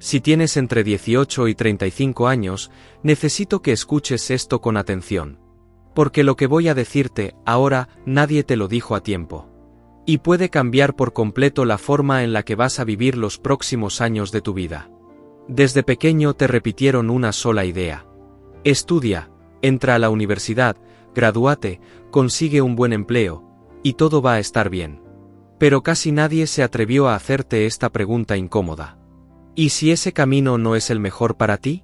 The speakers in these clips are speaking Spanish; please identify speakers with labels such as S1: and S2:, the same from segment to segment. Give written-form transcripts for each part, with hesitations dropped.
S1: Si tienes entre 18 y 35 años, necesito que escuches esto con atención. Porque lo que voy a decirte ahora nadie te lo dijo a tiempo. Y puede cambiar por completo la forma en la que vas a vivir los próximos años de tu vida. Desde pequeño te repitieron una sola idea. Estudia, entra a la universidad, gradúate, consigue un buen empleo, y todo va a estar bien. Pero casi nadie se atrevió a hacerte esta pregunta incómoda. ¿Y si ese camino no es el mejor para ti?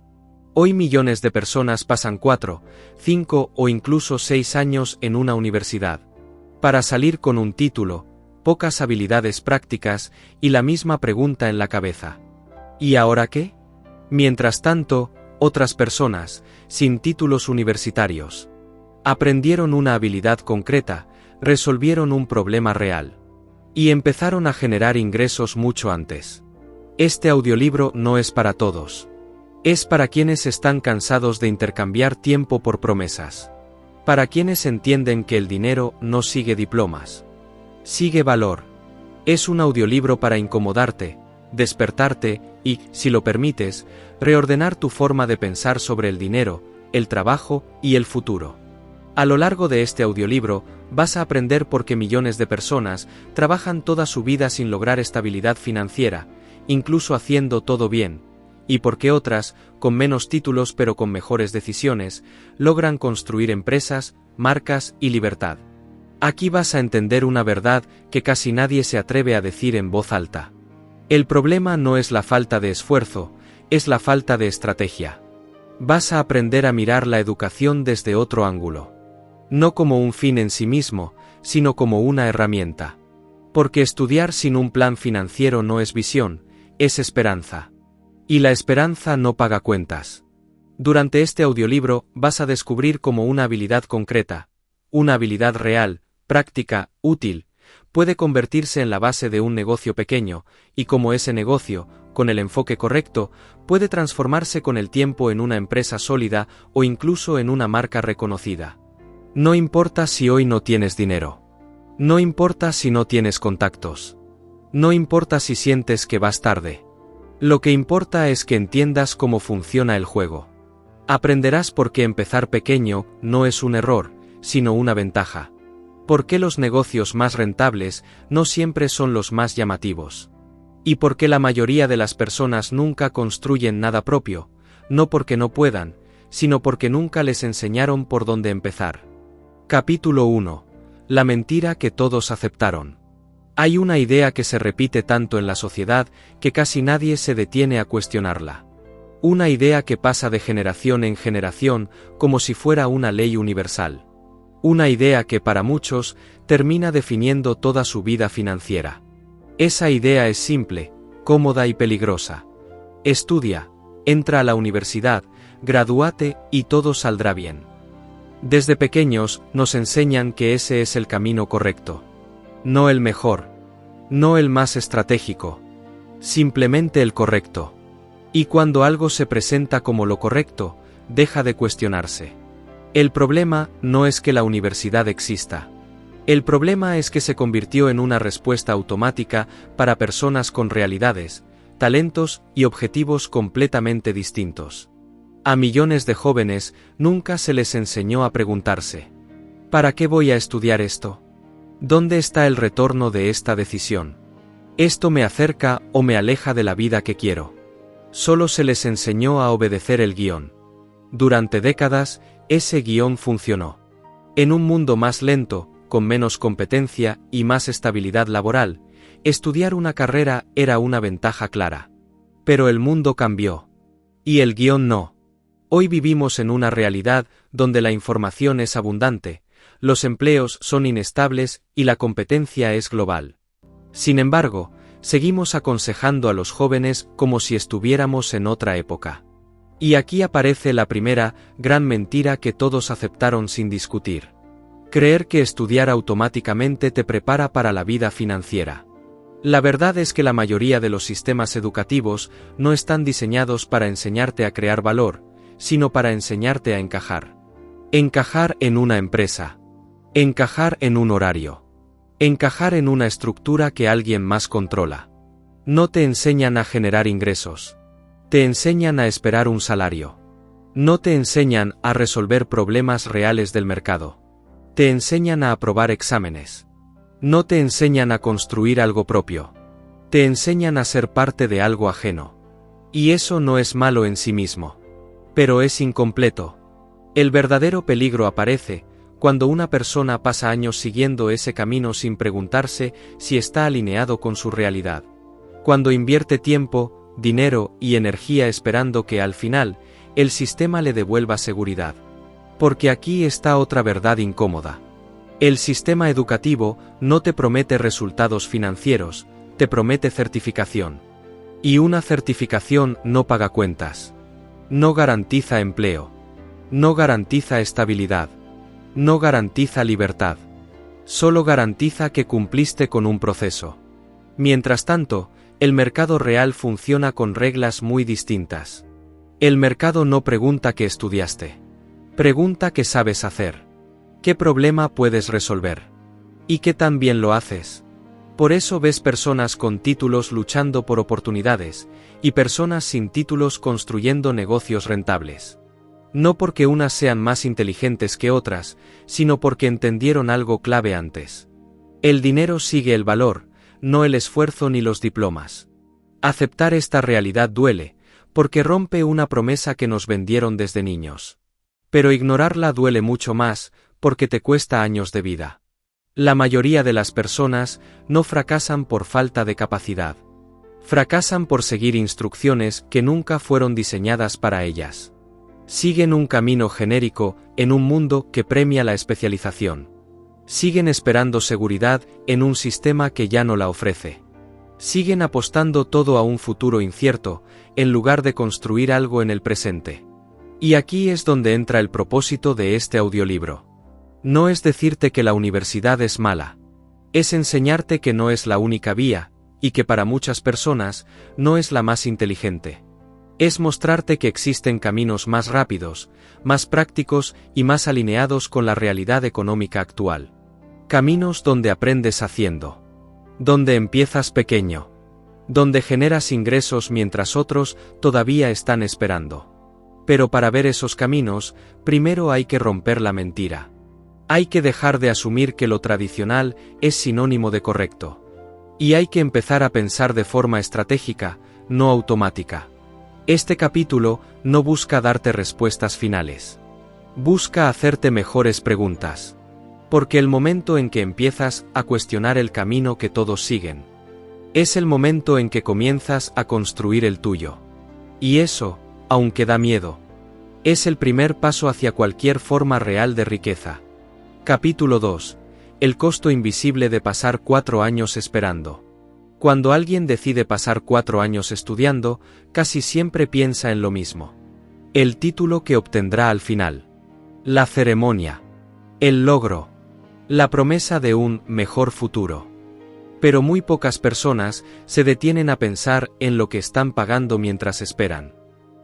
S1: Hoy millones de personas pasan 4, 5 o incluso 6 años en una universidad. Para salir con un título, pocas habilidades prácticas y la misma pregunta en la cabeza. ¿Y ahora qué? Mientras tanto, otras personas, sin títulos universitarios, aprendieron una habilidad concreta, resolvieron un problema real. Y empezaron a generar ingresos mucho antes. Este audiolibro no es para todos. Es para quienes están cansados de intercambiar tiempo por promesas. Para quienes entienden que el dinero no sigue diplomas. Sigue valor. Es un audiolibro para incomodarte, despertarte y, si lo permites, reordenar tu forma de pensar sobre el dinero, el trabajo y el futuro. A lo largo de este audiolibro, vas a aprender por qué millones de personas trabajan toda su vida sin lograr estabilidad financiera, incluso haciendo todo bien, y por qué otras, con menos títulos pero con mejores decisiones, logran construir empresas, marcas y libertad. Aquí vas a entender una verdad que casi nadie se atreve a decir en voz alta. El problema no es la falta de esfuerzo, es la falta de estrategia. Vas a aprender a mirar la educación desde otro ángulo. No como un fin en sí mismo, sino como una herramienta. Porque estudiar sin un plan financiero no es visión, es esperanza. Y la esperanza no paga cuentas. Durante este audiolibro vas a descubrir cómo una habilidad concreta, una habilidad real, práctica, útil, puede convertirse en la base de un negocio pequeño, y cómo ese negocio, con el enfoque correcto, puede transformarse con el tiempo en una empresa sólida o incluso en una marca reconocida. No importa si hoy no tienes dinero. No importa si no tienes contactos. No importa si sientes que vas tarde. Lo que importa es que entiendas cómo funciona el juego. Aprenderás por qué empezar pequeño no es un error, sino una ventaja. Por qué los negocios más rentables no siempre son los más llamativos. Y por qué la mayoría de las personas nunca construyen nada propio, no porque no puedan, sino porque nunca les enseñaron por dónde empezar. Capítulo 1. La mentira que todos aceptaron. Hay una idea que se repite tanto en la sociedad que casi nadie se detiene a cuestionarla. Una idea que pasa de generación en generación como si fuera una ley universal. Una idea que para muchos termina definiendo toda su vida financiera. Esa idea es simple, cómoda y peligrosa. Estudia, entra a la universidad, gradúate y todo saldrá bien. Desde pequeños nos enseñan que ese es el camino correcto. No el mejor, no el más estratégico, simplemente el correcto. Y cuando algo se presenta como lo correcto, deja de cuestionarse. El problema no es que la universidad exista. El problema es que se convirtió en una respuesta automática para personas con realidades, talentos y objetivos completamente distintos. A millones de jóvenes nunca se les enseñó a preguntarse: ¿para qué voy a estudiar esto? ¿Dónde está el retorno de esta decisión? ¿Esto me acerca o me aleja de la vida que quiero? Solo se les enseñó a obedecer el guión. Durante décadas, ese guión funcionó. En un mundo más lento, con menos competencia y más estabilidad laboral, estudiar una carrera era una ventaja clara. Pero el mundo cambió. Y el guión no. Hoy vivimos en una realidad donde la información es abundante, los empleos son inestables y la competencia es global. Sin embargo, seguimos aconsejando a los jóvenes como si estuviéramos en otra época. Y aquí aparece la primera gran mentira que todos aceptaron sin discutir. Creer que estudiar automáticamente te prepara para la vida financiera. La verdad es que la mayoría de los sistemas educativos no están diseñados para enseñarte a crear valor, sino para enseñarte a encajar. Encajar en una empresa. Encajar en un horario. Encajar en una estructura que alguien más controla. No te enseñan a generar ingresos. Te enseñan a esperar un salario. No te enseñan a resolver problemas reales del mercado. Te enseñan a aprobar exámenes. No te enseñan a construir algo propio. Te enseñan a ser parte de algo ajeno. Y eso no es malo en sí mismo. Pero es incompleto. El verdadero peligro aparece cuando una persona pasa años siguiendo ese camino sin preguntarse si está alineado con su realidad. Cuando invierte tiempo, dinero y energía esperando que al final, el sistema le devuelva seguridad. Porque aquí está otra verdad incómoda. El sistema educativo no te promete resultados financieros, te promete certificación. Y una certificación no paga cuentas. No garantiza empleo. No garantiza estabilidad. No garantiza libertad. Solo garantiza que cumpliste con un proceso. Mientras tanto, el mercado real funciona con reglas muy distintas. El mercado no pregunta qué estudiaste. Pregunta qué sabes hacer. ¿Qué problema puedes resolver? ¿Y qué tan bien lo haces? Por eso ves personas con títulos luchando por oportunidades, y personas sin títulos construyendo negocios rentables. No porque unas sean más inteligentes que otras, sino porque entendieron algo clave antes. El dinero sigue el valor, no el esfuerzo ni los diplomas. Aceptar esta realidad duele, porque rompe una promesa que nos vendieron desde niños. Pero ignorarla duele mucho más, porque te cuesta años de vida. La mayoría de las personas no fracasan por falta de capacidad. Fracasan por seguir instrucciones que nunca fueron diseñadas para ellas. Siguen un camino genérico en un mundo que premia la especialización. Siguen esperando seguridad en un sistema que ya no la ofrece. Siguen apostando todo a un futuro incierto, en lugar de construir algo en el presente. Y aquí es donde entra el propósito de este audiolibro. No es decirte que la universidad es mala. Es enseñarte que no es la única vía, y que para muchas personas no es la más inteligente. Es mostrarte que existen caminos más rápidos, más prácticos y más alineados con la realidad económica actual. Caminos donde aprendes haciendo. Donde empiezas pequeño. Donde generas ingresos mientras otros todavía están esperando. Pero para ver esos caminos, primero hay que romper la mentira. Hay que dejar de asumir que lo tradicional es sinónimo de correcto. Y hay que empezar a pensar de forma estratégica, no automática. Este capítulo no busca darte respuestas finales. Busca hacerte mejores preguntas. Porque el momento en que empiezas a cuestionar el camino que todos siguen, es el momento en que comienzas a construir el tuyo. Y eso, aunque da miedo, es el primer paso hacia cualquier forma real de riqueza. Capítulo 2. El costo invisible de pasar 4 años esperando. Cuando alguien decide pasar 4 años estudiando, casi siempre piensa en lo mismo. El título que obtendrá al final. La ceremonia. El logro. La promesa de un mejor futuro. Pero muy pocas personas se detienen a pensar en lo que están pagando mientras esperan.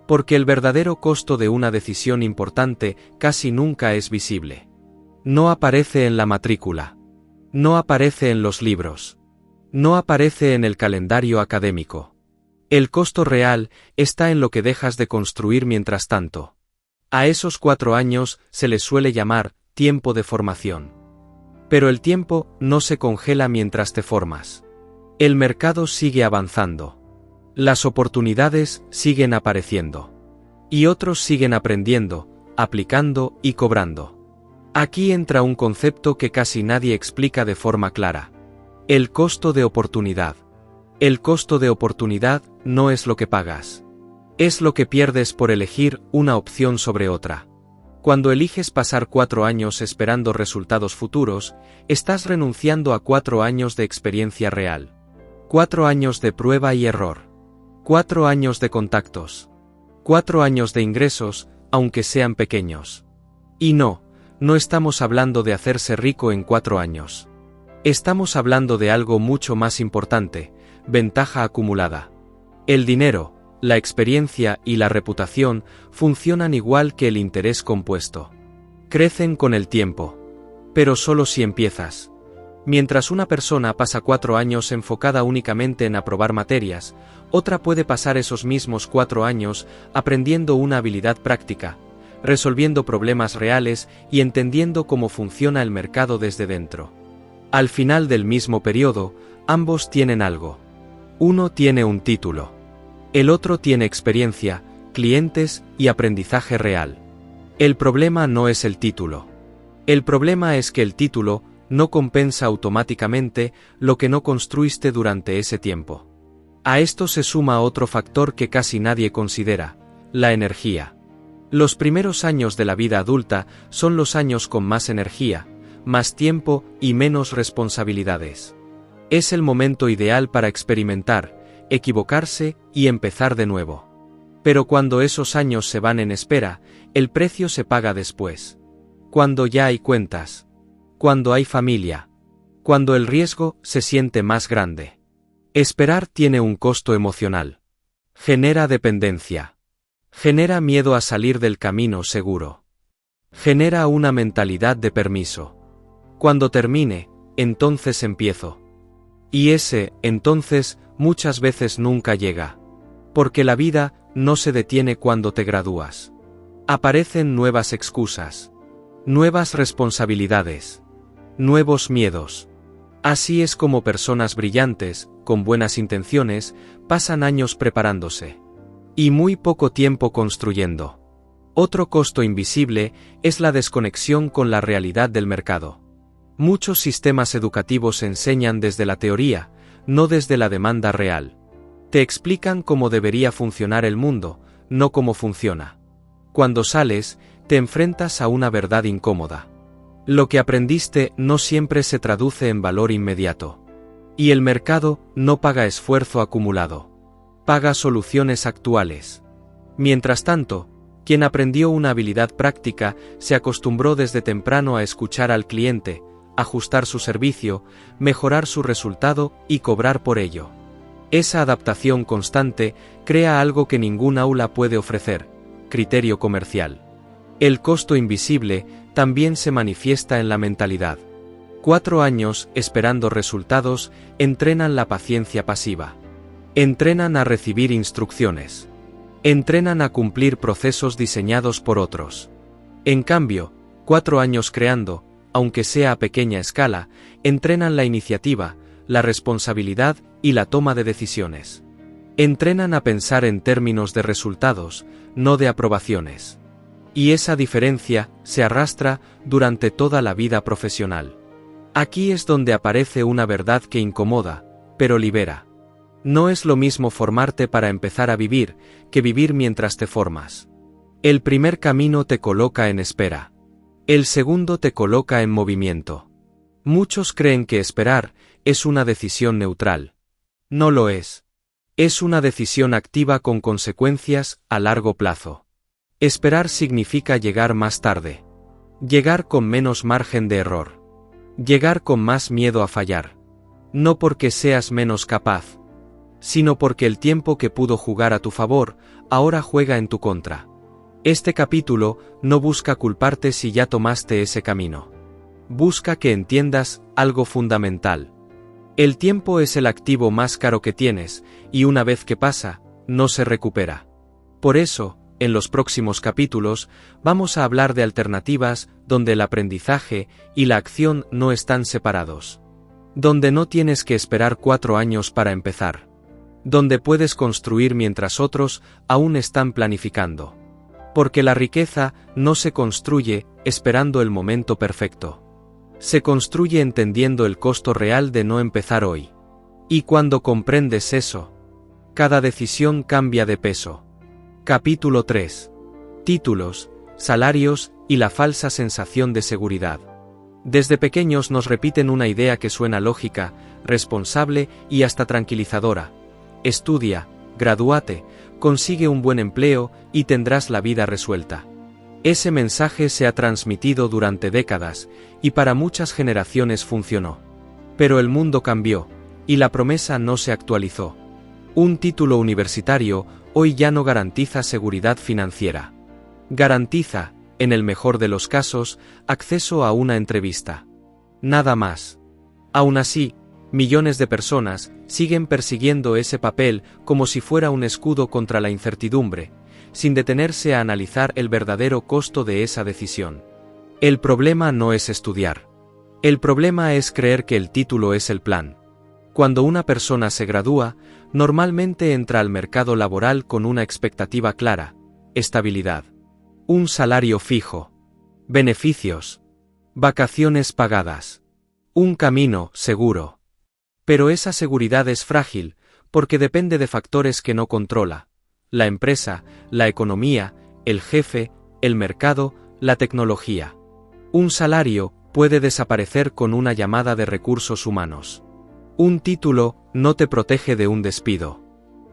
S1: Porque el verdadero costo de una decisión importante casi nunca es visible. No aparece en la matrícula. No aparece en los libros. No aparece en el calendario académico. El costo real está en lo que dejas de construir mientras tanto. A esos 4 años se les suele llamar tiempo de formación. Pero el tiempo no se congela mientras te formas. El mercado sigue avanzando. Las oportunidades siguen apareciendo. Y otros siguen aprendiendo, aplicando y cobrando. Aquí entra un concepto que casi nadie explica de forma clara. El costo de oportunidad. El costo de oportunidad no es lo que pagas. Es lo que pierdes por elegir una opción sobre otra. Cuando eliges pasar 4 años esperando resultados futuros, estás renunciando a 4 años de experiencia real. 4 años de prueba y error. 4 años de contactos. 4 años de ingresos, aunque sean pequeños. Y no estamos hablando de hacerse rico en 4 años. Estamos hablando de algo mucho más importante, ventaja acumulada. El dinero, la experiencia y la reputación funcionan igual que el interés compuesto. Crecen con el tiempo. Pero solo si empiezas. Mientras una persona pasa 4 años enfocada únicamente en aprobar materias, otra puede pasar esos mismos 4 años aprendiendo una habilidad práctica, resolviendo problemas reales y entendiendo cómo funciona el mercado desde dentro. Al final del mismo periodo, ambos tienen algo. Uno tiene un título. El otro tiene experiencia, clientes y aprendizaje real. El problema no es el título. El problema es que el título no compensa automáticamente lo que no construiste durante ese tiempo. A esto se suma otro factor que casi nadie considera: la energía. Los primeros años de la vida adulta son los años con más energía, más tiempo y menos responsabilidades. Es el momento ideal para experimentar, equivocarse y empezar de nuevo. Pero cuando esos años se van en espera, el precio se paga después. Cuando ya hay cuentas. Cuando hay familia. Cuando el riesgo se siente más grande. Esperar tiene un costo emocional. Genera dependencia. Genera miedo a salir del camino seguro. Genera una mentalidad de permiso. Cuando termine, entonces empiezo. Y ese, entonces, muchas veces nunca llega. Porque la vida no se detiene cuando te gradúas. Aparecen nuevas excusas. Nuevas responsabilidades. Nuevos miedos. Así es como personas brillantes, con buenas intenciones, pasan años preparándose. Y muy poco tiempo construyendo. Otro costo invisible es la desconexión con la realidad del mercado. Muchos sistemas educativos enseñan desde la teoría, no desde la demanda real. Te explican cómo debería funcionar el mundo, no cómo funciona. Cuando sales, te enfrentas a una verdad incómoda. Lo que aprendiste no siempre se traduce en valor inmediato. Y el mercado no paga esfuerzo acumulado. Paga soluciones actuales. Mientras tanto, quien aprendió una habilidad práctica se acostumbró desde temprano a escuchar al cliente, ajustar su servicio, mejorar su resultado y cobrar por ello. Esa adaptación constante crea algo que ningún aula puede ofrecer: criterio comercial. El costo invisible también se manifiesta en la mentalidad. 4 años esperando resultados entrenan la paciencia pasiva. Entrenan a recibir instrucciones. Entrenan a cumplir procesos diseñados por otros. En cambio, 4 años creando, aunque sea a pequeña escala, entrenan la iniciativa, la responsabilidad y la toma de decisiones. Entrenan a pensar en términos de resultados, no de aprobaciones. Y esa diferencia se arrastra durante toda la vida profesional. Aquí es donde aparece una verdad que incomoda, pero libera. No es lo mismo formarte para empezar a vivir, que vivir mientras te formas. El primer camino te coloca en espera. El segundo te coloca en movimiento. Muchos creen que esperar es una decisión neutral. No lo es. Es una decisión activa con consecuencias a largo plazo. Esperar significa llegar más tarde. Llegar con menos margen de error. Llegar con más miedo a fallar. No porque seas menos capaz, sino porque el tiempo que pudo jugar a tu favor, ahora juega en tu contra. Este capítulo no busca culparte si ya tomaste ese camino. Busca que entiendas algo fundamental. El tiempo es el activo más caro que tienes, y una vez que pasa, no se recupera. Por eso, en los próximos capítulos, vamos a hablar de alternativas donde el aprendizaje y la acción no están separados. Donde no tienes que esperar 4 años para empezar. Donde puedes construir mientras otros aún están planificando. Porque la riqueza no se construye esperando el momento perfecto. Se construye entendiendo el costo real de no empezar hoy. Y cuando comprendes eso, cada decisión cambia de peso. Capítulo 3. Títulos, salarios y la falsa sensación de seguridad. Desde pequeños nos repiten una idea que suena lógica, responsable y hasta tranquilizadora. Estudia, gradúate, consigue un buen empleo y tendrás la vida resuelta. Ese mensaje se ha transmitido durante décadas, y para muchas generaciones funcionó. Pero el mundo cambió, y la promesa no se actualizó. Un título universitario hoy ya no garantiza seguridad financiera. Garantiza, en el mejor de los casos, acceso a una entrevista. Nada más. Aún así, millones de personas siguen persiguiendo ese papel como si fuera un escudo contra la incertidumbre, sin detenerse a analizar el verdadero costo de esa decisión. El problema no es estudiar. El problema es creer que el título es el plan. Cuando una persona se gradúa, normalmente entra al mercado laboral con una expectativa clara: estabilidad, un salario fijo, beneficios, vacaciones pagadas, un camino seguro. Pero esa seguridad es frágil, porque depende de factores que no controla: la empresa, la economía, el jefe, el mercado, la tecnología. Un salario puede desaparecer con una llamada de recursos humanos. Un título no te protege de un despido.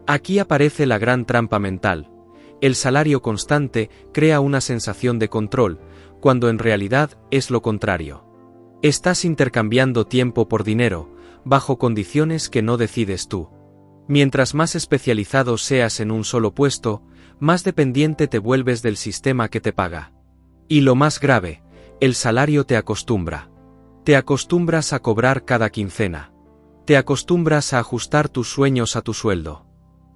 S1: Aquí aparece la gran trampa mental. El salario constante crea una sensación de control, cuando en realidad es lo contrario. Estás intercambiando tiempo por dinero, bajo condiciones que no decides tú. Mientras más especializado seas en un solo puesto, más dependiente te vuelves del sistema que te paga. Y lo más grave, el salario te acostumbra. Te acostumbras a cobrar cada quincena. Te acostumbras a ajustar tus sueños a tu sueldo.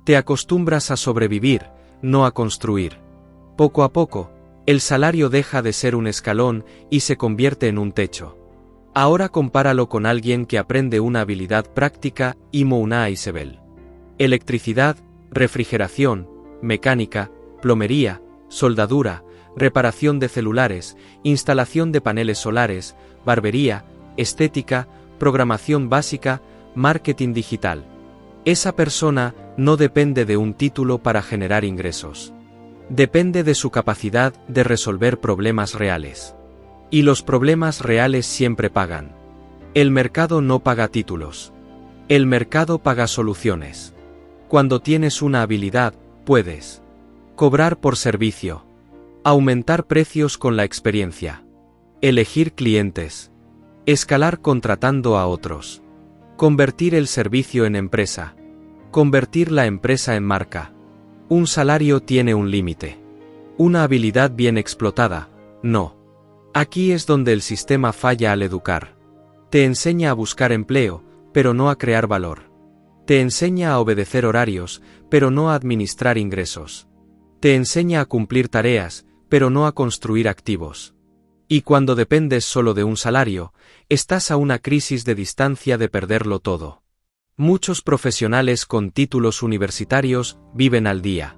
S1: Te acostumbras a sobrevivir, no a construir. Poco a poco, el salario deja de ser un escalón y se convierte en un techo. Ahora compáralo con alguien que aprende una habilidad práctica y Mouna Isabel. Electricidad, refrigeración, mecánica, plomería, soldadura, reparación de celulares, instalación de paneles solares, barbería, estética, programación básica, marketing digital. Esa persona no depende de un título para generar ingresos. Depende de su capacidad de resolver problemas reales. Y los problemas reales siempre pagan. El mercado no paga títulos. El mercado paga soluciones. Cuando tienes una habilidad, puedes cobrar por servicio, aumentar precios con la experiencia, elegir clientes, escalar contratando a otros, convertir el servicio en empresa, convertir la empresa en marca. Un salario tiene un límite. Una habilidad bien explotada, no. Aquí es donde el sistema falla al educar. Te enseña a buscar empleo, pero no a crear valor. Te enseña a obedecer horarios, pero no a administrar ingresos. Te enseña a cumplir tareas, pero no a construir activos. Y cuando dependes solo de un salario, estás a una crisis de distancia de perderlo todo. Muchos profesionales con títulos universitarios viven al día.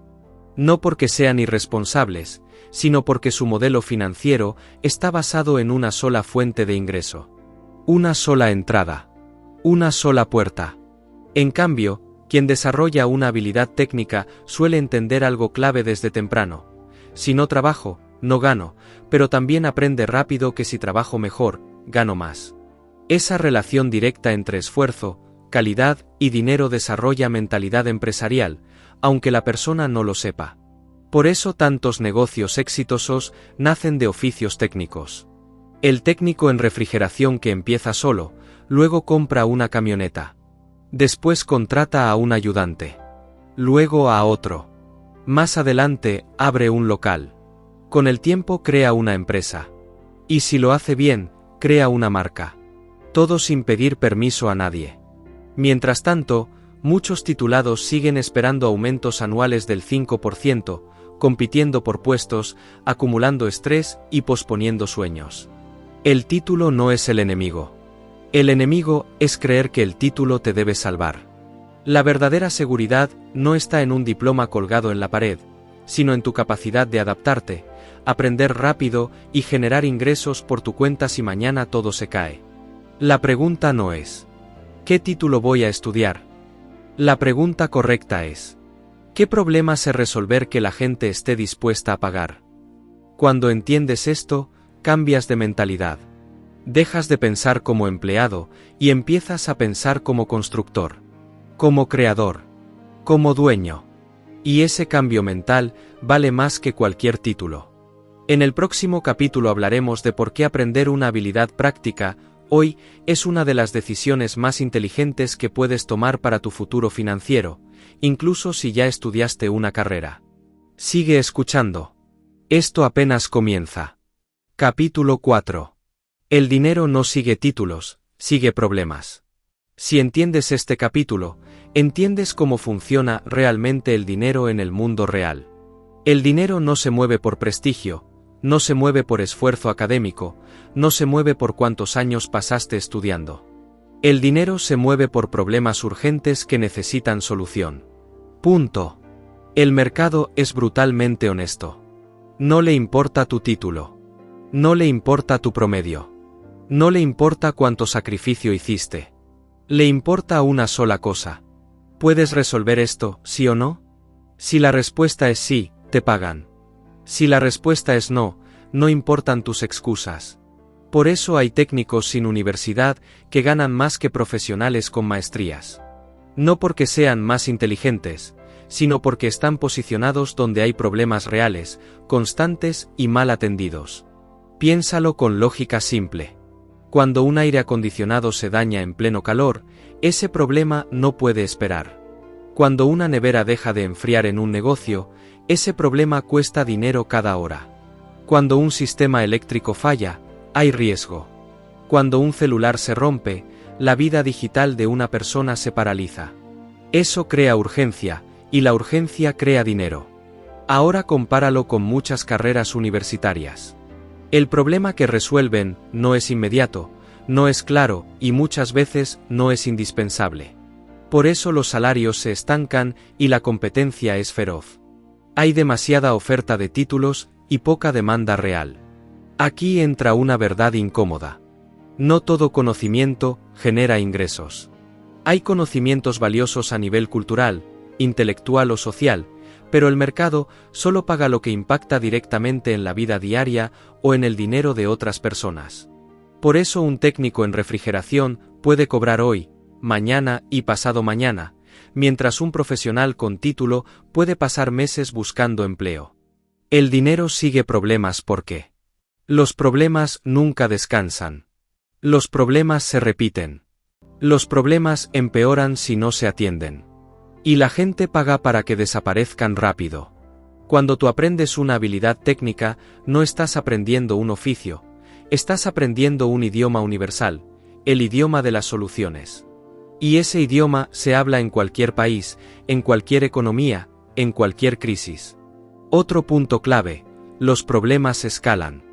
S1: No porque sean irresponsables, sino porque su modelo financiero está basado en una sola fuente de ingreso. Una sola entrada. Una sola puerta. En cambio, quien desarrolla una habilidad técnica suele entender algo clave desde temprano. Si no trabajo, no gano, pero también aprende rápido que si trabajo mejor, gano más. Esa relación directa entre esfuerzo, calidad y dinero desarrolla mentalidad empresarial, aunque la persona no lo sepa. Por eso tantos negocios exitosos nacen de oficios técnicos. El técnico en refrigeración que empieza solo, luego compra una camioneta. Después contrata a un ayudante. Luego a otro. Más adelante, abre un local. Con el tiempo crea una empresa. Y si lo hace bien, crea una marca. Todo sin pedir permiso a nadie. Mientras tanto, muchos titulados siguen esperando aumentos anuales del 5%, compitiendo por puestos, acumulando estrés y posponiendo sueños. El título no es el enemigo. El enemigo es creer que el título te debe salvar. La verdadera seguridad no está en un diploma colgado en la pared, sino en tu capacidad de adaptarte, aprender rápido y generar ingresos por tu cuenta si mañana todo se cae. La pregunta no es: ¿qué título voy a estudiar? La pregunta correcta es: ¿qué problema sé resolver que la gente esté dispuesta a pagar? Cuando entiendes esto, cambias de mentalidad. Dejas de pensar como empleado y empiezas a pensar como constructor, como creador, como dueño. Y ese cambio mental vale más que cualquier título. En el próximo capítulo hablaremos de por qué aprender una habilidad práctica hoy es una de las decisiones más inteligentes que puedes tomar para tu futuro financiero, incluso si ya estudiaste una carrera. Sigue escuchando. Esto apenas comienza. Capítulo 4. El dinero no sigue títulos, sigue problemas. Si entiendes este capítulo, entiendes cómo funciona realmente el dinero en el mundo real. El dinero no se mueve por prestigio, no se mueve por esfuerzo académico, no se mueve por cuántos años pasaste estudiando. El dinero se mueve por problemas urgentes que necesitan solución. Punto. El mercado es brutalmente honesto. No le importa tu título. No le importa tu promedio. No le importa cuánto sacrificio hiciste. Le importa una sola cosa. ¿Puedes resolver esto, sí o no? Si la respuesta es sí, te pagan. Si la respuesta es no, no importan tus excusas. Por eso hay técnicos sin universidad que ganan más que profesionales con maestrías. No porque sean más inteligentes, sino porque están posicionados donde hay problemas reales, constantes y mal atendidos. Piénsalo con lógica simple. Cuando un aire acondicionado se daña en pleno calor, ese problema no puede esperar. Cuando una nevera deja de enfriar en un negocio, ese problema cuesta dinero cada hora. Cuando un sistema eléctrico falla, hay riesgo. Cuando un celular se rompe, la vida digital de una persona se paraliza. Eso crea urgencia, y la urgencia crea dinero. Ahora compáralo con muchas carreras universitarias. El problema que resuelven no es inmediato, no es claro y muchas veces no es indispensable. Por eso los salarios se estancan y la competencia es feroz. Hay demasiada oferta de títulos y poca demanda real. Aquí entra una verdad incómoda. No todo conocimiento genera ingresos. Hay conocimientos valiosos a nivel cultural, intelectual o social, pero el mercado solo paga lo que impacta directamente en la vida diaria o en el dinero de otras personas. Por eso un técnico en refrigeración puede cobrar hoy, mañana y pasado mañana, mientras un profesional con título puede pasar meses buscando empleo. El dinero sigue problemas porque los problemas nunca descansan. Los problemas se repiten. Los problemas empeoran si no se atienden. Y la gente paga para que desaparezcan rápido. Cuando tú aprendes una habilidad técnica, no estás aprendiendo un oficio, estás aprendiendo un idioma universal, el idioma de las soluciones. Y ese idioma se habla en cualquier país, en cualquier economía, en cualquier crisis. Otro punto clave, los problemas escalan.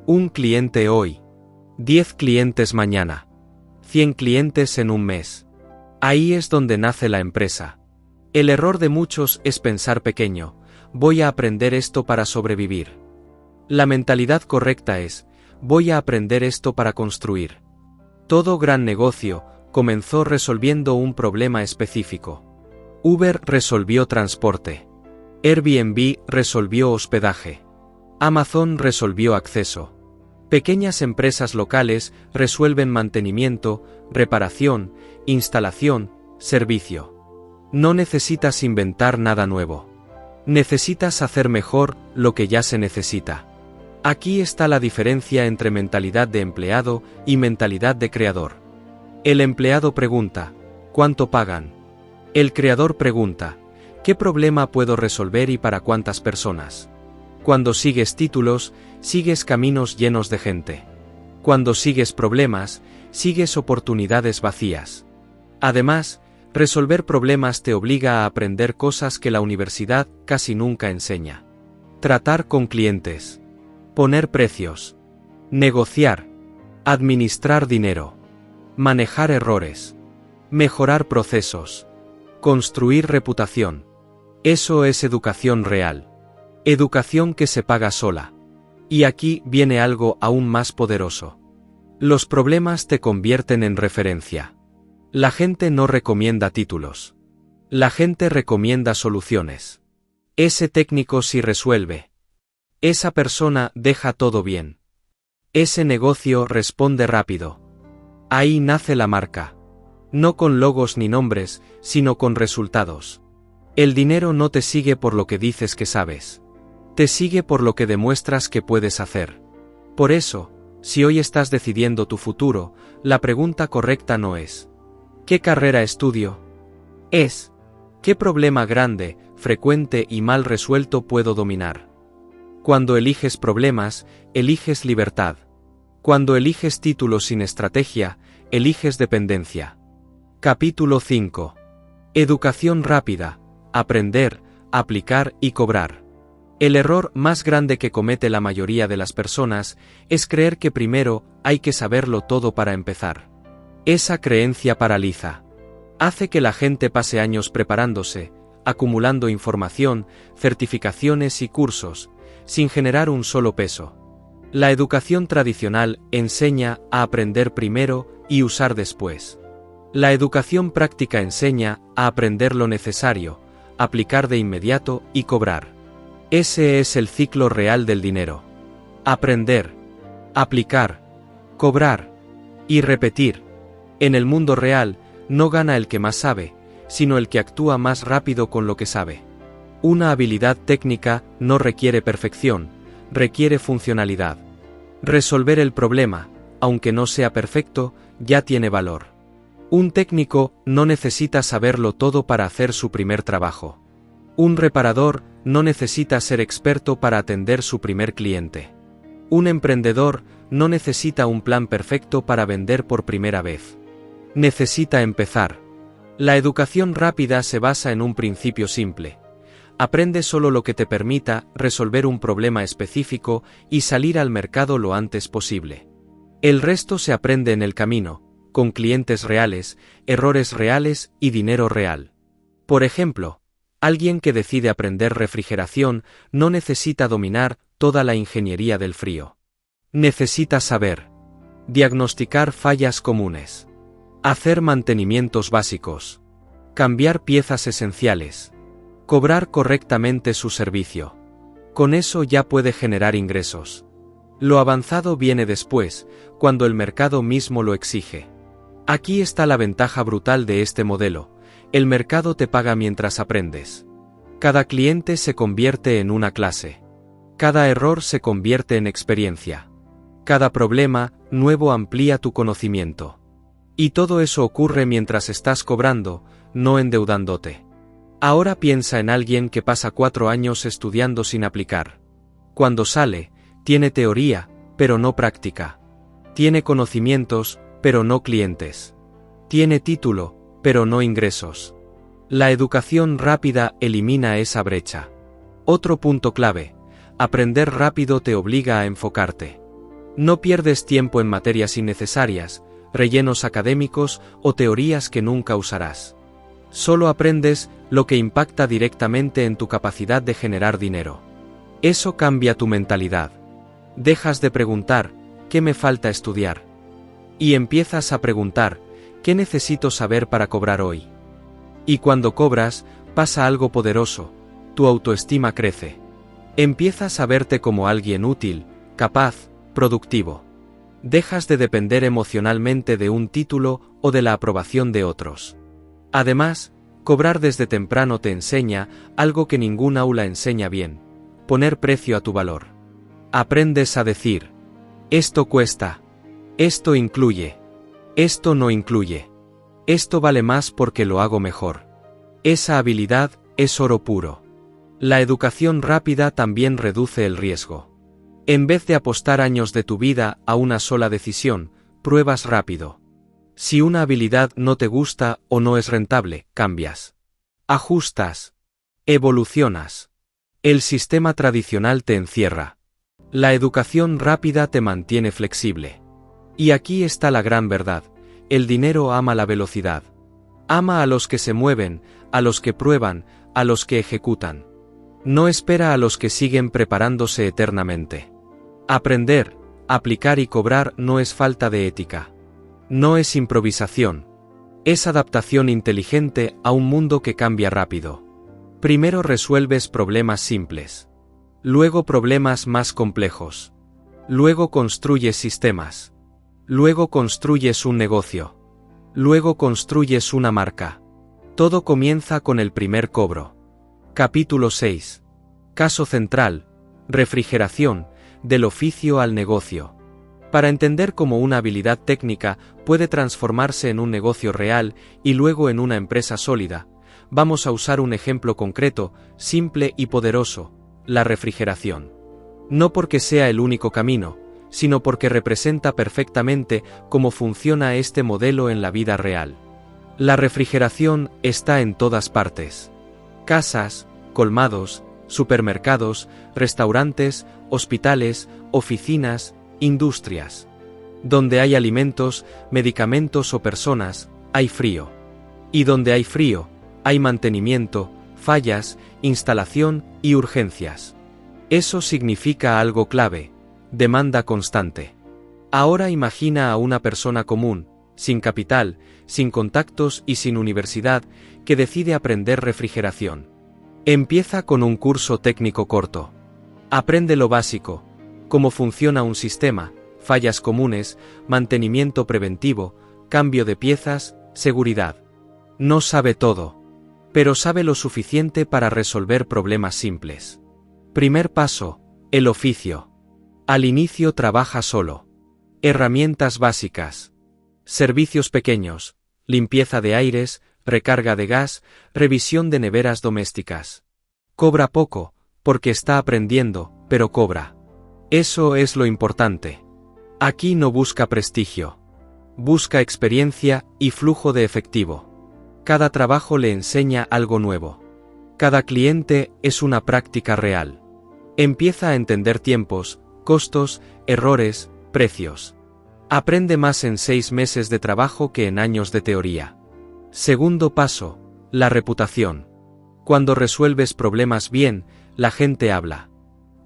S1: Un cliente hoy. 10 clientes mañana. 100 clientes en un mes. Ahí es donde nace la empresa. El error de muchos es pensar pequeño, voy a aprender esto para sobrevivir. La mentalidad correcta es, voy a aprender esto para construir. Todo gran negocio comenzó resolviendo un problema específico. Uber resolvió transporte. Airbnb resolvió hospedaje. Amazon resolvió acceso. Pequeñas empresas locales resuelven mantenimiento, reparación, instalación, servicio. No necesitas inventar nada nuevo. Necesitas hacer mejor lo que ya se necesita. Aquí está la diferencia entre mentalidad de empleado y mentalidad de creador. El empleado pregunta, ¿cuánto pagan? El creador pregunta, ¿qué problema puedo resolver y para cuántas personas? Cuando sigues títulos, sigues caminos llenos de gente. Cuando sigues problemas, sigues oportunidades vacías. Además, resolver problemas te obliga a aprender cosas que la universidad casi nunca enseña. Tratar con clientes. Poner precios. Negociar. Administrar dinero. Manejar errores. Mejorar procesos. Construir reputación. Eso es educación real. Educación que se paga sola. Y aquí viene algo aún más poderoso. Los problemas te convierten en referencia. La gente no recomienda títulos. La gente recomienda soluciones. Ese técnico sí resuelve. Esa persona deja todo bien. Ese negocio responde rápido. Ahí nace la marca. No con logos ni nombres, sino con resultados. El dinero no te sigue por lo que dices que sabes. Te sigue por lo que demuestras que puedes hacer. Por eso, si hoy estás decidiendo tu futuro, la pregunta correcta no es ¿qué carrera estudio? Es ¿qué problema grande, frecuente y mal resuelto puedo dominar? Cuando eliges problemas, eliges libertad. Cuando eliges títulos sin estrategia, eliges dependencia. Capítulo 5. Educación rápida. Aprender, aplicar y cobrar. El error más grande que comete la mayoría de las personas es creer que primero hay que saberlo todo para empezar. Esa creencia paraliza. Hace que la gente pase años preparándose, acumulando información, certificaciones y cursos, sin generar un solo peso. La educación tradicional enseña a aprender primero y usar después. La educación práctica enseña a aprender lo necesario, aplicar de inmediato y cobrar. Ese es el ciclo real del dinero. Aprender, aplicar, cobrar y repetir. En el mundo real, no gana el que más sabe, sino el que actúa más rápido con lo que sabe. Una habilidad técnica no requiere perfección, requiere funcionalidad. Resolver el problema, aunque no sea perfecto, ya tiene valor. Un técnico no necesita saberlo todo para hacer su primer trabajo. Un reparador no necesita ser experto para atender su primer cliente. Un emprendedor no necesita un plan perfecto para vender por primera vez. Necesita empezar. La educación rápida se basa en un principio simple. Aprende solo lo que te permita resolver un problema específico y salir al mercado lo antes posible. El resto se aprende en el camino, con clientes reales, errores reales y dinero real. Por ejemplo, alguien que decide aprender refrigeración no necesita dominar toda la ingeniería del frío. Necesita saber diagnosticar fallas comunes, hacer mantenimientos básicos, cambiar piezas esenciales, cobrar correctamente su servicio. Con eso ya puede generar ingresos. Lo avanzado viene después, cuando el mercado mismo lo exige. Aquí está la ventaja brutal de este modelo. El mercado te paga mientras aprendes. Cada cliente se convierte en una clase. Cada error se convierte en experiencia. Cada problema nuevo amplía tu conocimiento. Y todo eso ocurre mientras estás cobrando, no endeudándote. Ahora piensa en alguien que pasa 4 años estudiando sin aplicar. Cuando sale, tiene teoría, pero no práctica. Tiene conocimientos, pero no clientes. Tiene título, pero no ingresos. La educación rápida elimina esa brecha. Otro punto clave: aprender rápido te obliga a enfocarte. No pierdes tiempo en materias innecesarias, rellenos académicos o teorías que nunca usarás. Solo aprendes lo que impacta directamente en tu capacidad de generar dinero. Eso cambia tu mentalidad. Dejas de preguntar, ¿qué me falta estudiar? Y empiezas a preguntar, ¿qué necesito saber para cobrar hoy? Y cuando cobras, pasa algo poderoso, tu autoestima crece. Empiezas a verte como alguien útil, capaz, productivo. Dejas de depender emocionalmente de un título o de la aprobación de otros. Además, cobrar desde temprano te enseña algo que ningún aula enseña bien: poner precio a tu valor. Aprendes a decir: esto cuesta, esto incluye, esto no incluye. Esto vale más porque lo hago mejor. Esa habilidad es oro puro. La educación rápida también reduce el riesgo. En vez de apostar años de tu vida a una sola decisión, pruebas rápido. Si una habilidad no te gusta o no es rentable, cambias. Ajustas. Evolucionas. El sistema tradicional te encierra. La educación rápida te mantiene flexible. Y aquí está la gran verdad: el dinero ama la velocidad. Ama a los que se mueven, a los que prueban, a los que ejecutan. No espera a los que siguen preparándose eternamente. Aprender, aplicar y cobrar no es falta de ética. No es improvisación. Es adaptación inteligente a un mundo que cambia rápido. Primero resuelves problemas simples. Luego problemas más complejos. Luego construyes sistemas. Luego construyes un negocio. Luego construyes una marca. Todo comienza con el primer cobro. Capítulo 6. Caso central: refrigeración, del oficio al negocio. Para entender cómo una habilidad técnica puede transformarse en un negocio real y luego en una empresa sólida, vamos a usar un ejemplo concreto, simple y poderoso: la refrigeración. No porque sea el único camino, sino porque representa perfectamente cómo funciona este modelo en la vida real. La refrigeración está en todas partes. Casas, colmados, supermercados, restaurantes, hospitales, oficinas, industrias. Donde hay alimentos, medicamentos o personas, hay frío. Y donde hay frío, hay mantenimiento, fallas, instalación y urgencias. Eso significa algo clave: demanda constante. Ahora imagina a una persona común, sin capital, sin contactos y sin universidad, que decide aprender refrigeración. Empieza con un curso técnico corto. Aprende lo básico: cómo funciona un sistema, fallas comunes, mantenimiento preventivo, cambio de piezas, seguridad. No sabe todo, pero sabe lo suficiente para resolver problemas simples. Primer paso: el oficio. Al inicio trabaja solo. Herramientas básicas. Servicios pequeños: limpieza de aires, recarga de gas, revisión de neveras domésticas. Cobra poco, porque está aprendiendo, pero cobra. Eso es lo importante. Aquí no busca prestigio. Busca experiencia y flujo de efectivo. Cada trabajo le enseña algo nuevo. Cada cliente es una práctica real. Empieza a entender tiempos, costos, errores, precios. Aprende más en 6 meses de trabajo que en años de teoría. Segundo paso: la reputación. Cuando resuelves problemas bien, la gente habla.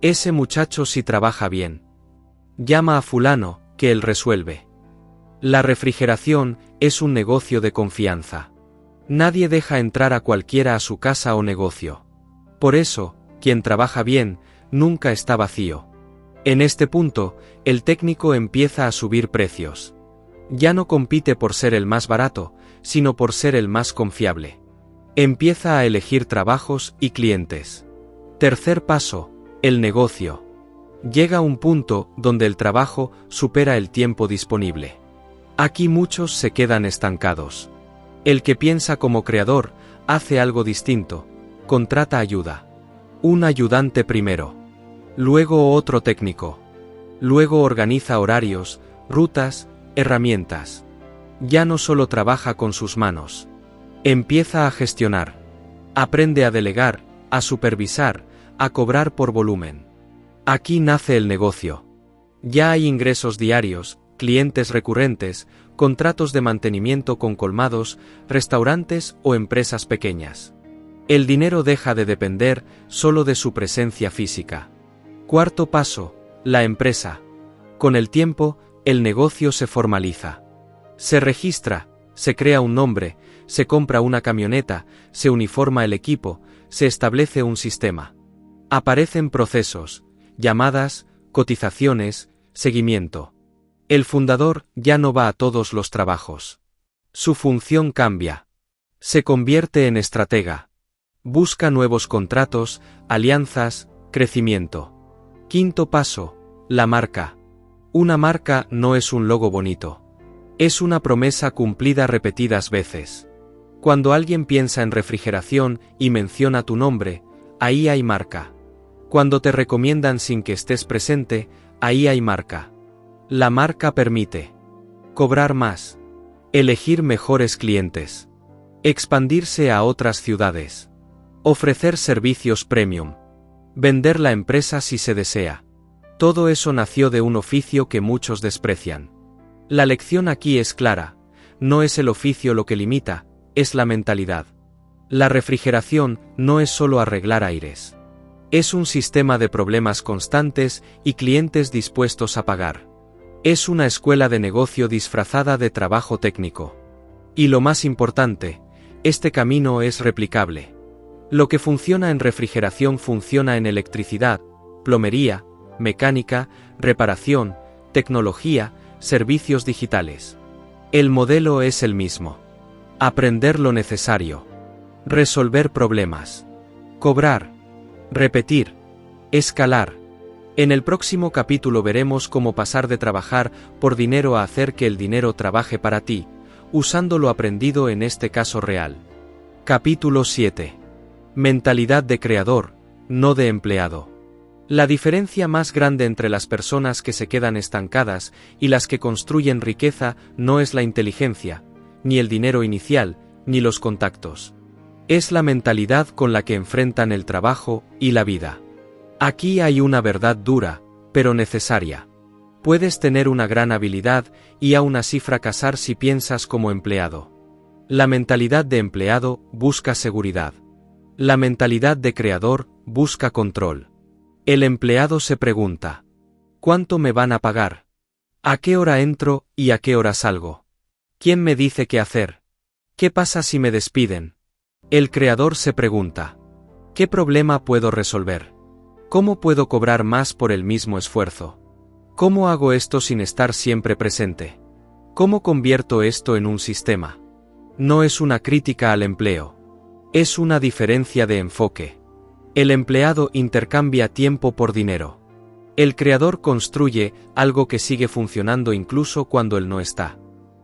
S1: Ese muchacho sí trabaja bien. Llama a fulano, que él resuelve. La refrigeración es un negocio de confianza. Nadie deja entrar a cualquiera a su casa o negocio. Por eso, quien trabaja bien, nunca está vacío. En este punto, el técnico empieza a subir precios. Ya no compite por ser el más barato, sino por ser el más confiable. Empieza a elegir trabajos y clientes. Tercer paso: el negocio. Llega un punto donde el trabajo supera el tiempo disponible. Aquí muchos se quedan estancados. El que piensa como creador, hace algo distinto, contrata ayuda. Un ayudante primero. Luego otro técnico. Luego organiza horarios, rutas, herramientas. Ya no solo trabaja con sus manos. Empieza a gestionar. Aprende a delegar, a supervisar, a cobrar por volumen. Aquí nace el negocio. Ya hay ingresos diarios, clientes recurrentes, contratos de mantenimiento con colmados, restaurantes o empresas pequeñas. El dinero deja de depender solo de su presencia física. Cuarto paso: la empresa. Con el tiempo, el negocio se formaliza. Se registra, se crea un nombre, se compra una camioneta, se uniforma el equipo, se establece un sistema. Aparecen procesos, llamadas, cotizaciones, seguimiento. El fundador ya no va a todos los trabajos. Su función cambia. Se convierte en estratega. Busca nuevos contratos, alianzas, crecimiento. Quinto paso: la marca. Una marca no es un logo bonito. Es una promesa cumplida repetidas veces. Cuando alguien piensa en refrigeración y menciona tu nombre, ahí hay marca. Cuando te recomiendan sin que estés presente, ahí hay marca. La marca permite cobrar más, elegir mejores clientes, expandirse a otras ciudades, ofrecer servicios premium, vender la empresa si se desea. Todo eso nació de un oficio que muchos desprecian. La lección aquí es clara: no es el oficio lo que limita, es la mentalidad. La refrigeración no es solo arreglar aires. Es un sistema de problemas constantes y clientes dispuestos a pagar. Es una escuela de negocio disfrazada de trabajo técnico. Y lo más importante, este camino es replicable. Lo que funciona en refrigeración funciona en electricidad, plomería, mecánica, reparación, tecnología, servicios digitales. El modelo es el mismo. Aprender lo necesario. Resolver problemas. Cobrar. Repetir. Escalar. En el próximo capítulo veremos cómo pasar de trabajar por dinero a hacer que el dinero trabaje para ti, usando lo aprendido en este caso real. Capítulo 7. Mentalidad de creador, no de empleado. La diferencia más grande entre las personas que se quedan estancadas y las que construyen riqueza no es la inteligencia, ni el dinero inicial, ni los contactos. Es la mentalidad con la que enfrentan el trabajo y la vida. Aquí hay una verdad dura, pero necesaria. Puedes tener una gran habilidad y aún así fracasar si piensas como empleado. La mentalidad de empleado busca seguridad. La mentalidad de creador busca control. El empleado se pregunta: ¿cuánto me van a pagar? ¿A qué hora entro y a qué hora salgo? ¿Quién me dice qué hacer? ¿Qué pasa si me despiden? El creador se pregunta: ¿qué problema puedo resolver? ¿Cómo puedo cobrar más por el mismo esfuerzo? ¿Cómo hago esto sin estar siempre presente? ¿Cómo convierto esto en un sistema? No es una crítica al empleo. Es una diferencia de enfoque. El empleado intercambia tiempo por dinero. El creador construye algo que sigue funcionando incluso cuando él no está.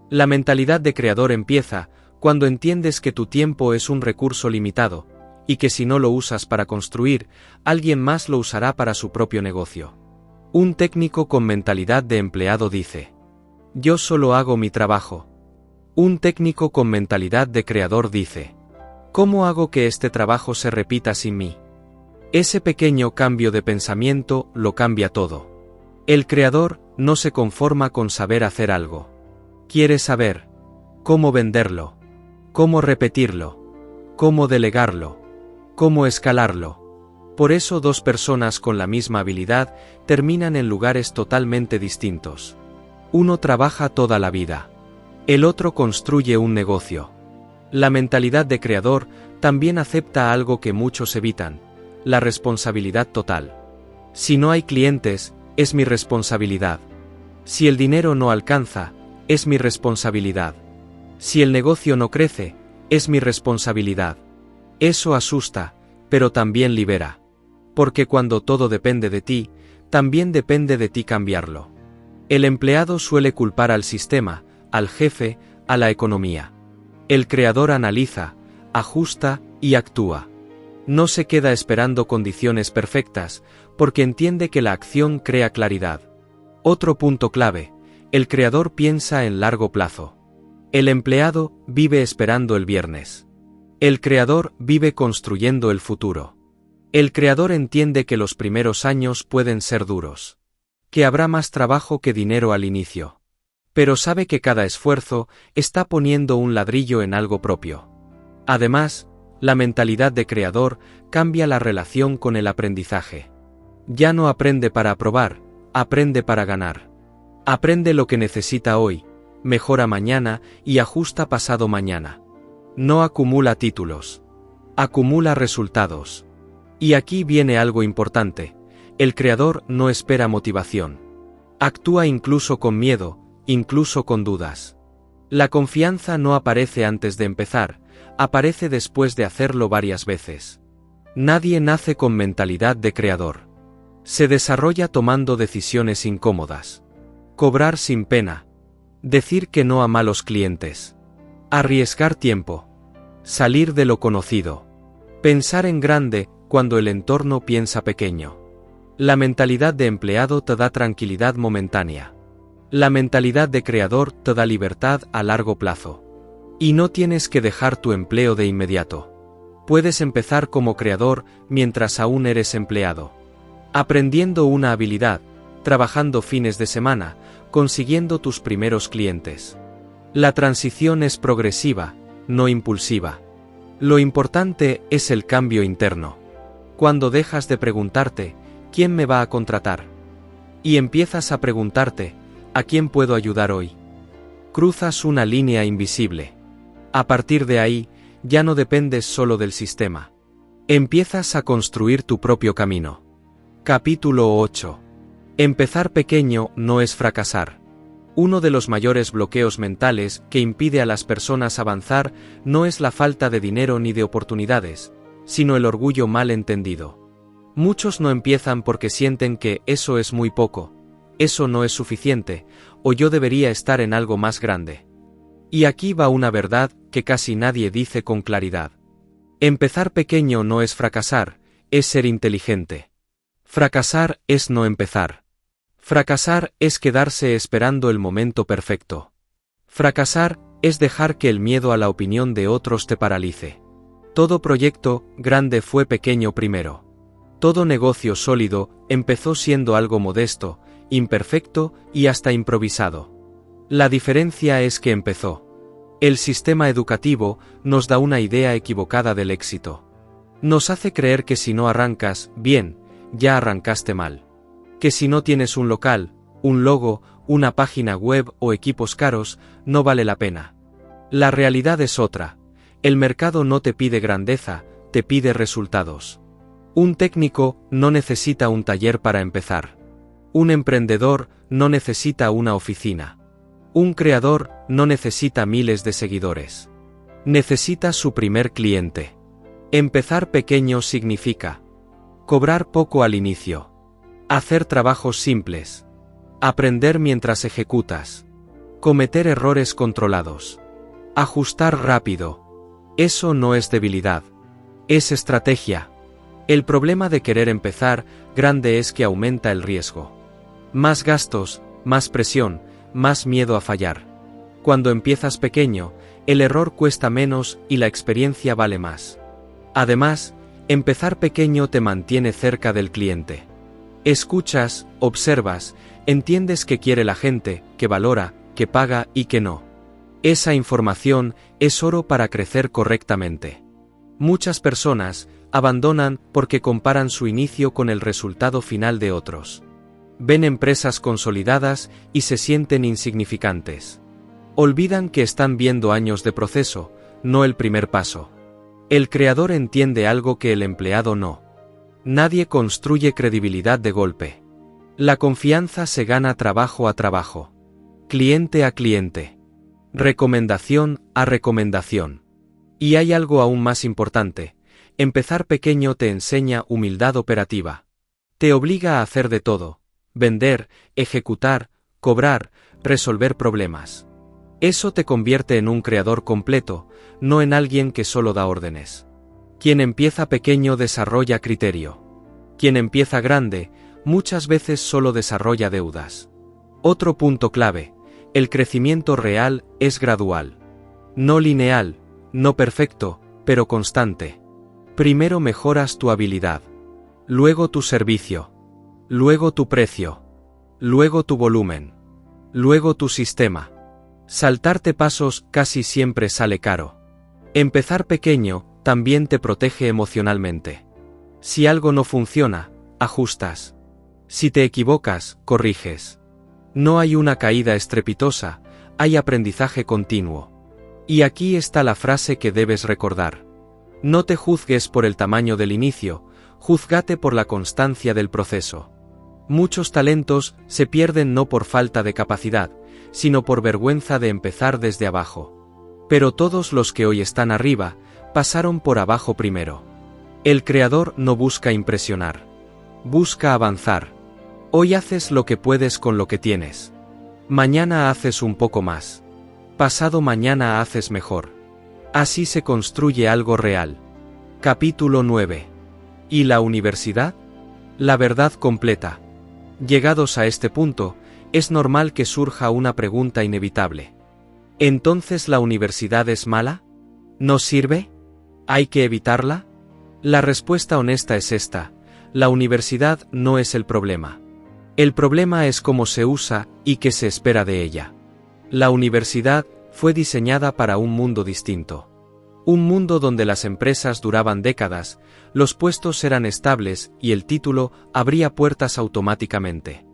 S1: La mentalidad de creador empieza cuando entiendes que tu tiempo es un recurso limitado, y que si no lo usas para construir, alguien más lo usará para su propio negocio. Un técnico con mentalidad de empleado dice: yo solo hago mi trabajo. Un técnico con mentalidad de creador dice: ¿cómo hago que este trabajo se repita sin mí? Ese pequeño cambio de pensamiento lo cambia todo. El creador no se conforma con saber hacer algo. Quiere saber cómo venderlo, cómo repetirlo, cómo delegarlo, cómo escalarlo. Por eso dos personas con la misma habilidad terminan en lugares totalmente distintos. Uno trabaja toda la vida. El otro construye un negocio. La mentalidad de creador también acepta algo que muchos evitan: la responsabilidad total. Si no hay clientes, es mi responsabilidad. Si el dinero no alcanza, es mi responsabilidad. Si el negocio no crece, es mi responsabilidad. Eso asusta, pero también libera. Porque cuando todo depende de ti, también depende de ti cambiarlo. El empleado suele culpar al sistema, al jefe, a la economía. El creador analiza, ajusta y actúa. No se queda esperando condiciones perfectas, porque entiende que la acción crea claridad. Otro punto clave: el creador piensa en largo plazo. El empleado vive esperando el viernes. El creador vive construyendo el futuro. El creador entiende que los primeros años pueden ser duros. Que habrá más trabajo que dinero al inicio. Pero sabe que cada esfuerzo está poniendo un ladrillo en algo propio. Además, la mentalidad de creador cambia la relación con el aprendizaje. Ya no aprende para aprobar, aprende para ganar. Aprende lo que necesita hoy, mejora mañana y ajusta pasado mañana. No acumula títulos. Acumula resultados. Y aquí viene algo importante: el creador no espera motivación. Actúa incluso con miedo, incluso con dudas. La confianza no aparece antes de empezar, aparece después de hacerlo varias veces. Nadie nace con mentalidad de creador. Se desarrolla tomando decisiones incómodas. Cobrar sin pena. Decir que no a malos clientes. Arriesgar tiempo. Salir de lo conocido. Pensar en grande cuando el entorno piensa pequeño. La mentalidad de empleado te da tranquilidad momentánea. La mentalidad de creador te da libertad a largo plazo. Y no tienes que dejar tu empleo de inmediato. Puedes empezar como creador mientras aún eres empleado. Aprendiendo una habilidad, trabajando fines de semana, consiguiendo tus primeros clientes. La transición es progresiva, no impulsiva. Lo importante es el cambio interno. Cuando dejas de preguntarte, ¿quién me va a contratar? Y empiezas a preguntarte, ¿a quién puedo ayudar hoy? Cruzas una línea invisible. A partir de ahí, ya no dependes solo del sistema. Empiezas a construir tu propio camino. Capítulo 8. Empezar pequeño no es fracasar. Uno de los mayores bloqueos mentales que impide a las personas avanzar no es la falta de dinero ni de oportunidades, sino el orgullo mal entendido. Muchos no empiezan porque sienten que eso es muy poco, eso no es suficiente, o yo debería estar en algo más grande. Y aquí va una verdad que casi nadie dice con claridad. Empezar pequeño no es fracasar, es ser inteligente. Fracasar es no empezar. Fracasar es quedarse esperando el momento perfecto. Fracasar es dejar que el miedo a la opinión de otros te paralice. Todo proyecto grande fue pequeño primero. Todo negocio sólido empezó siendo algo modesto, imperfecto y hasta improvisado. La diferencia es que empezó. El sistema educativo nos da una idea equivocada del éxito. Nos hace creer que si no arrancas bien, ya arrancaste mal. Que si no tienes un local, un logo, una página web o equipos caros, no vale la pena. La realidad es otra. El mercado no te pide grandeza, te pide resultados. Un técnico no necesita un taller para empezar. Un emprendedor no necesita una oficina. Un creador no necesita miles de seguidores. Necesita su primer cliente. Empezar pequeño significa cobrar poco al inicio. Hacer trabajos simples. Aprender mientras ejecutas. Cometer errores controlados. Ajustar rápido. Eso no es debilidad. Es estrategia. El problema de querer empezar grande es que aumenta el riesgo. Más gastos, más presión, más miedo a fallar. Cuando empiezas pequeño, el error cuesta menos y la experiencia vale más. Además, empezar pequeño te mantiene cerca del cliente. Escuchas, observas, entiendes qué quiere la gente, qué valora, qué paga y qué no. Esa información es oro para crecer correctamente. Muchas personas abandonan porque comparan su inicio con el resultado final de otros. Ven empresas consolidadas y se sienten insignificantes. Olvidan que están viendo años de proceso, no el primer paso. El creador entiende algo que el empleado no. Nadie construye credibilidad de golpe. La confianza se gana trabajo a trabajo. Cliente a cliente. Recomendación a recomendación. Y hay algo aún más importante. Empezar pequeño te enseña humildad operativa. Te obliga a hacer de todo. Vender, ejecutar, cobrar, resolver problemas. Eso te convierte en un creador completo, no en alguien que solo da órdenes. Quien empieza pequeño desarrolla criterio. Quien empieza grande, muchas veces solo desarrolla deudas. Otro punto clave, el crecimiento real es gradual. No lineal, no perfecto, pero constante. Primero mejoras tu habilidad. Luego tu servicio. Luego tu precio. Luego tu volumen. Luego tu sistema. Saltarte pasos casi siempre sale caro. Empezar pequeño también te protege emocionalmente. Si algo no funciona, ajustas. Si te equivocas, corriges. No hay una caída estrepitosa, hay aprendizaje continuo. Y aquí está la frase que debes recordar. No te juzgues por el tamaño del inicio, júzgate por la constancia del proceso. Muchos talentos se pierden no por falta de capacidad, sino por vergüenza de empezar desde abajo. Pero todos los que hoy están arriba, pasaron por abajo primero. El creador no busca impresionar. Busca avanzar. Hoy haces lo que puedes con lo que tienes. Mañana haces un poco más. Pasado mañana haces mejor. Así se construye algo real. Capítulo 9. ¿Y la universidad? La verdad completa. Llegados a este punto, es normal que surja una pregunta inevitable. ¿Entonces la universidad es mala? ¿No sirve? ¿Hay que evitarla? La respuesta honesta es esta: la universidad no es el problema. El problema es cómo se usa y qué se espera de ella. La universidad fue diseñada para un mundo distinto. Un mundo donde las empresas duraban décadas, los puestos eran estables y el título abría puertas automáticamente.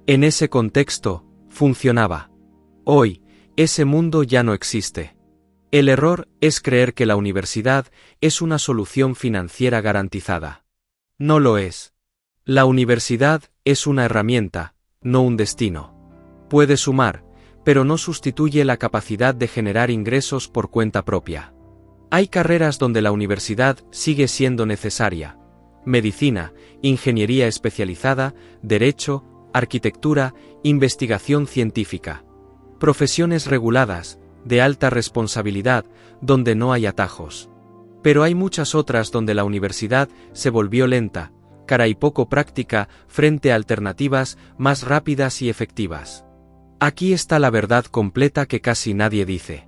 S1: En ese contexto, funcionaba. Hoy, ese mundo ya no existe. El error es creer que la universidad es una solución financiera garantizada. No lo es. La universidad es una herramienta, no un destino. Puede sumar, pero no sustituye la capacidad de generar ingresos por cuenta propia. Hay carreras donde la universidad sigue siendo necesaria: medicina, ingeniería especializada, derecho, arquitectura, investigación científica. Profesiones reguladas, de alta responsabilidad, donde no hay atajos. Pero hay muchas otras donde la universidad se volvió lenta, cara y poco práctica frente a alternativas más rápidas y efectivas. Aquí está la verdad completa que casi nadie dice.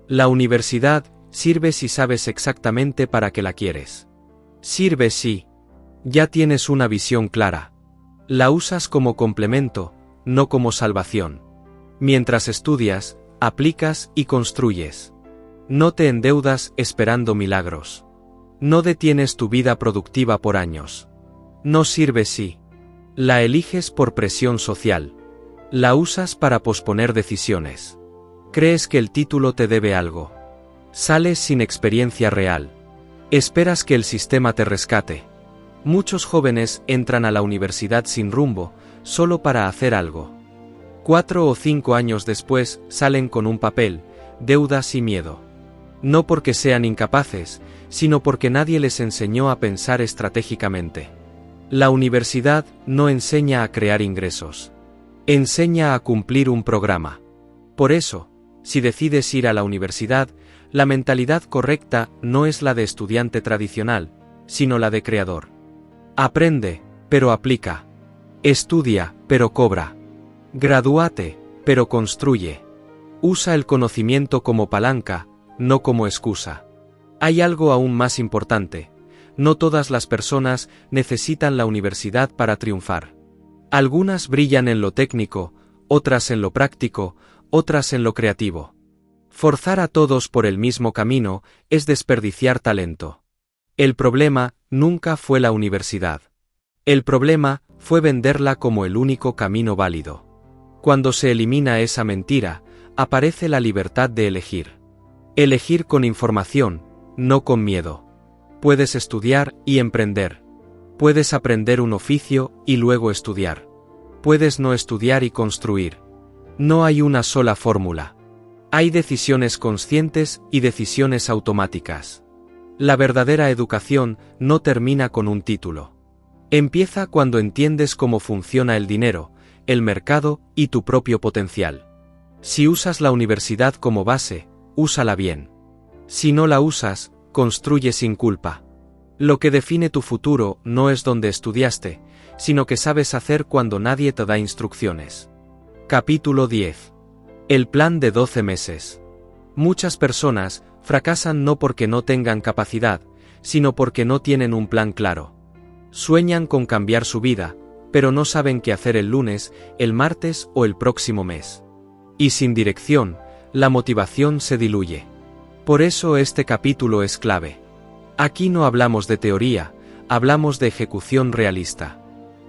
S1: La universidad sirve si sabes exactamente para qué la quieres. Sirve si ya tienes una visión clara. La usas como complemento, no como salvación. Mientras estudias, aplicas y construyes. No te endeudas esperando milagros. No detienes tu vida productiva por años. No sirve si la eliges por presión social. La usas para posponer decisiones. Crees que el título te debe algo. Sales sin experiencia real. Esperas que el sistema te rescate. Muchos jóvenes entran a la universidad sin rumbo, solo para hacer algo. 4 o 5 años después salen con un papel, deudas y miedo. No porque sean incapaces, sino porque nadie les enseñó a pensar estratégicamente. La universidad no enseña a crear ingresos. Enseña a cumplir un programa. Por eso, si decides ir a la universidad, la mentalidad correcta no es la de estudiante tradicional, sino la de creador. Aprende, pero aplica. Estudia, pero cobra. Gradúate, pero construye. Usa el conocimiento como palanca, no como excusa. Hay algo aún más importante. No todas las personas necesitan la universidad para triunfar. Algunas brillan en lo técnico, otras en lo práctico, otras en lo creativo. Forzar a todos por el mismo camino es desperdiciar talento. El problema nunca fue la universidad. El problema fue venderla como el único camino válido. Cuando se elimina esa mentira, aparece la libertad de elegir. Elegir con información, no con miedo. Puedes estudiar y emprender. Puedes aprender un oficio y luego estudiar. Puedes no estudiar y construir. No hay una sola fórmula. Hay decisiones conscientes y decisiones automáticas. La verdadera educación no termina con un título. Empieza cuando entiendes cómo funciona el dinero, el mercado y tu propio potencial. Si usas la universidad como base, úsala bien. Si no la usas, construye sin culpa. Lo que define tu futuro no es dónde estudiaste, sino que sabes hacer cuando nadie te da instrucciones. Capítulo 10. El plan de 12 meses. Muchas personas fracasan no porque no tengan capacidad, sino porque no tienen un plan claro. Sueñan con cambiar su vida, pero no saben qué hacer el lunes, el martes o el próximo mes. Y sin dirección, la motivación se diluye. Por eso este capítulo es clave. Aquí no hablamos de teoría, hablamos de ejecución realista.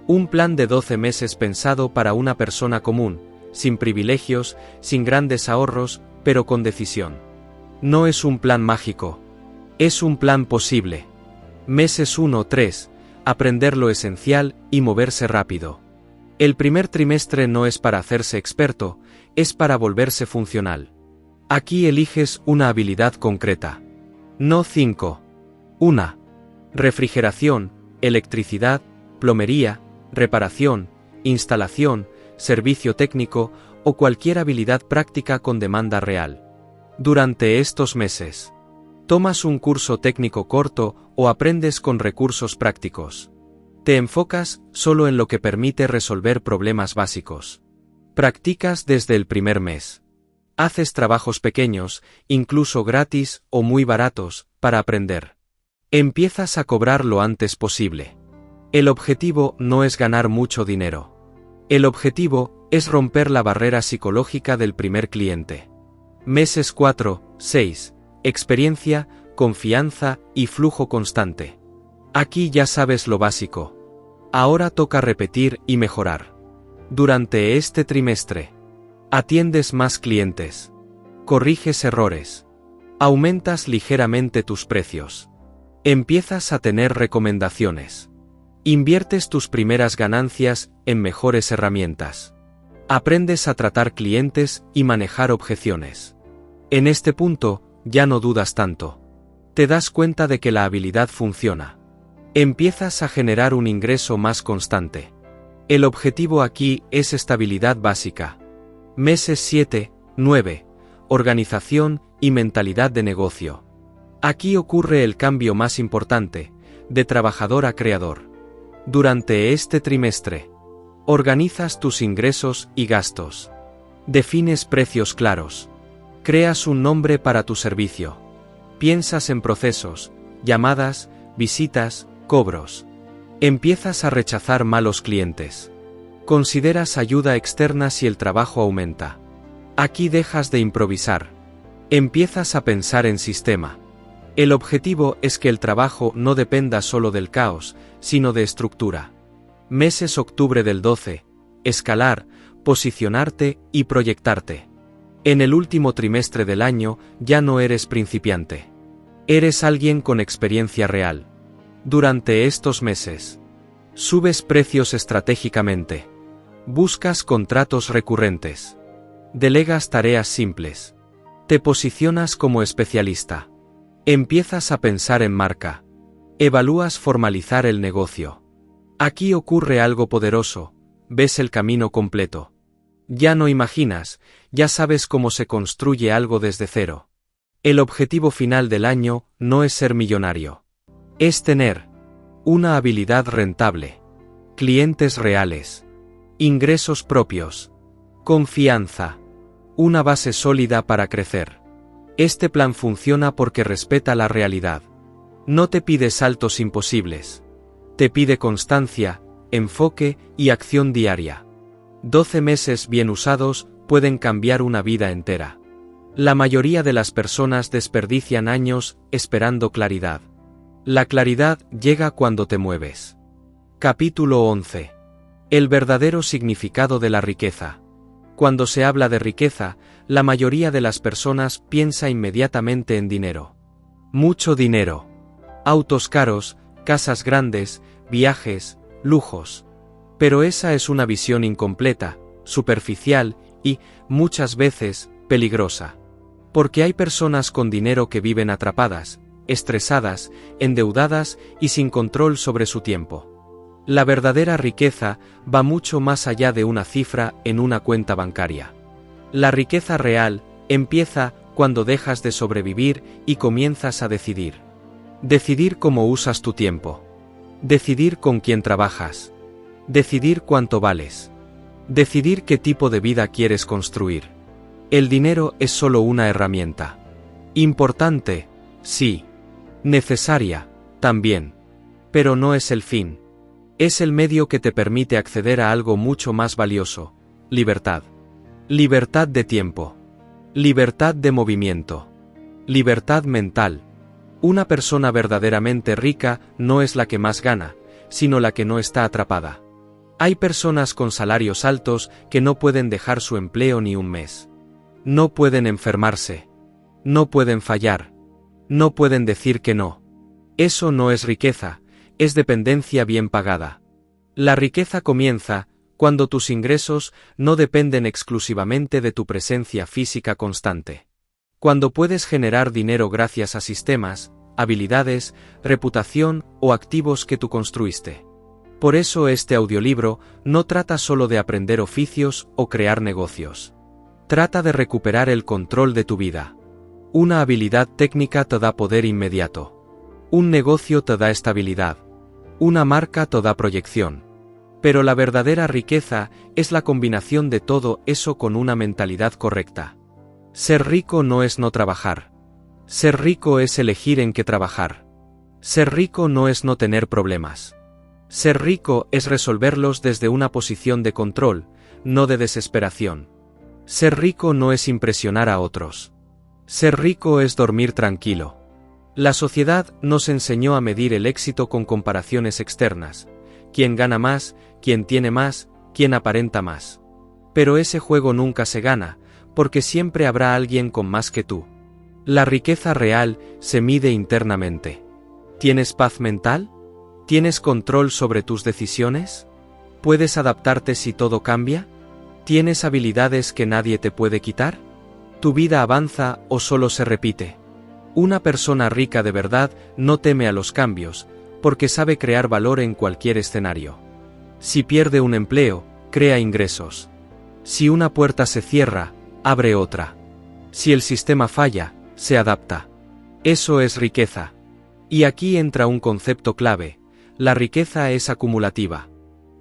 S1: Un plan de 12 meses pensado para una persona común, sin privilegios, sin grandes ahorros, pero con decisión. No es un plan mágico. Es un plan posible. Meses 1-3, aprender lo esencial y moverse rápido. El primer trimestre no es para hacerse experto, es para volverse funcional. Aquí eliges una habilidad concreta. No 5. 1. Refrigeración, electricidad, plomería, reparación, instalación, servicio técnico o cualquier habilidad práctica con demanda real. Durante estos meses, tomas un curso técnico corto o aprendes con recursos prácticos. Te enfocas solo en lo que permite resolver problemas básicos. Practicas desde el primer mes. Haces trabajos pequeños, incluso gratis o muy baratos, para aprender. Empiezas a cobrar lo antes posible. El objetivo no es ganar mucho dinero. El objetivo es romper la barrera psicológica del primer cliente. Meses 4-6. Experiencia, confianza y flujo constante. Aquí ya sabes lo básico. Ahora toca repetir y mejorar. Durante este trimestre, atiendes más clientes. Corriges errores. Aumentas ligeramente tus precios. Empiezas a tener recomendaciones. Inviertes tus primeras ganancias en mejores herramientas. Aprendes a tratar clientes y manejar objeciones. En este punto, ya no dudas tanto. Te das cuenta de que la habilidad funciona. Empiezas a generar un ingreso más constante. El objetivo aquí es estabilidad básica. Meses 7-9. Organización y mentalidad de negocio. Aquí ocurre el cambio más importante, de trabajador a creador. Durante este trimestre, organizas tus ingresos y gastos. Defines precios claros. Creas un nombre para tu servicio. Piensas en procesos, llamadas, visitas, cobros. Empiezas a rechazar malos clientes. Consideras ayuda externa si el trabajo aumenta. Aquí dejas de improvisar. Empiezas a pensar en sistema. El objetivo es que el trabajo no dependa solo del caos, sino de estructura. Meses octubre del 12. Escalar, posicionarte y proyectarte. En el último trimestre del año ya no eres principiante. Eres alguien con experiencia real. Durante estos meses, subes precios estratégicamente. Buscas contratos recurrentes. Delegas tareas simples. Te posicionas como especialista. Empiezas a pensar en marca. Evalúas formalizar el negocio. Aquí ocurre algo poderoso. Ves el camino completo. Ya no imaginas, ya sabes cómo se construye algo desde cero. El objetivo final del año no es ser millonario. Es tener una habilidad rentable, clientes reales, ingresos propios, confianza, una base sólida para crecer. Este plan funciona porque respeta la realidad. No te pide saltos imposibles. Te pide constancia, enfoque y acción diaria. 12 meses bien usados pueden cambiar una vida entera. La mayoría de las personas desperdician años esperando claridad. La claridad llega cuando te mueves. Capítulo 11. El verdadero significado de la riqueza. Cuando se habla de riqueza, la mayoría de las personas piensa inmediatamente en dinero. Mucho dinero. Autos caros, casas grandes, viajes, lujos. Pero esa es una visión incompleta, superficial y, muchas veces, peligrosa. Porque hay personas con dinero que viven atrapadas, estresadas, endeudadas y sin control sobre su tiempo. La verdadera riqueza va mucho más allá de una cifra en una cuenta bancaria. La riqueza real empieza cuando dejas de sobrevivir y comienzas a decidir. Decidir cómo usas tu tiempo. Decidir con quién trabajas. Decidir cuánto vales. Decidir qué tipo de vida quieres construir. El dinero es solo una herramienta. Importante, sí. Necesaria, también. Pero no es el fin. Es el medio que te permite acceder a algo mucho más valioso: libertad. Libertad de tiempo. Libertad de movimiento. Libertad mental. Una persona verdaderamente rica no es la que más gana, sino la que no está atrapada. Hay personas con salarios altos que no pueden dejar su empleo ni un mes. No pueden enfermarse. No pueden fallar. No pueden decir que no. Eso no es riqueza, es dependencia bien pagada. La riqueza comienza cuando tus ingresos no dependen exclusivamente de tu presencia física constante. Cuando puedes generar dinero gracias a sistemas, habilidades, reputación o activos que tú construiste. Por eso este audiolibro no trata solo de aprender oficios o crear negocios. Trata de recuperar el control de tu vida. Una habilidad técnica te da poder inmediato. Un negocio te da estabilidad. Una marca te da proyección. Pero la verdadera riqueza es la combinación de todo eso con una mentalidad correcta. Ser rico no es no trabajar. Ser rico es elegir en qué trabajar. Ser rico no es no tener problemas. Ser rico es resolverlos desde una posición de control, no de desesperación. Ser rico no es impresionar a otros. Ser rico es dormir tranquilo. La sociedad nos enseñó a medir el éxito con comparaciones externas. Quién gana más, quién tiene más, quién aparenta más. Pero ese juego nunca se gana, porque siempre habrá alguien con más que tú. La riqueza real se mide internamente. ¿Tienes paz mental? ¿Tienes control sobre tus decisiones? ¿Puedes adaptarte si todo cambia? ¿Tienes habilidades que nadie te puede quitar? ¿Tu vida avanza o solo se repite? Una persona rica de verdad no teme a los cambios, porque sabe crear valor en cualquier escenario. Si pierde un empleo, crea ingresos. Si una puerta se cierra, abre otra. Si el sistema falla, se adapta. Eso es riqueza. Y aquí entra un concepto clave: La riqueza es acumulativa.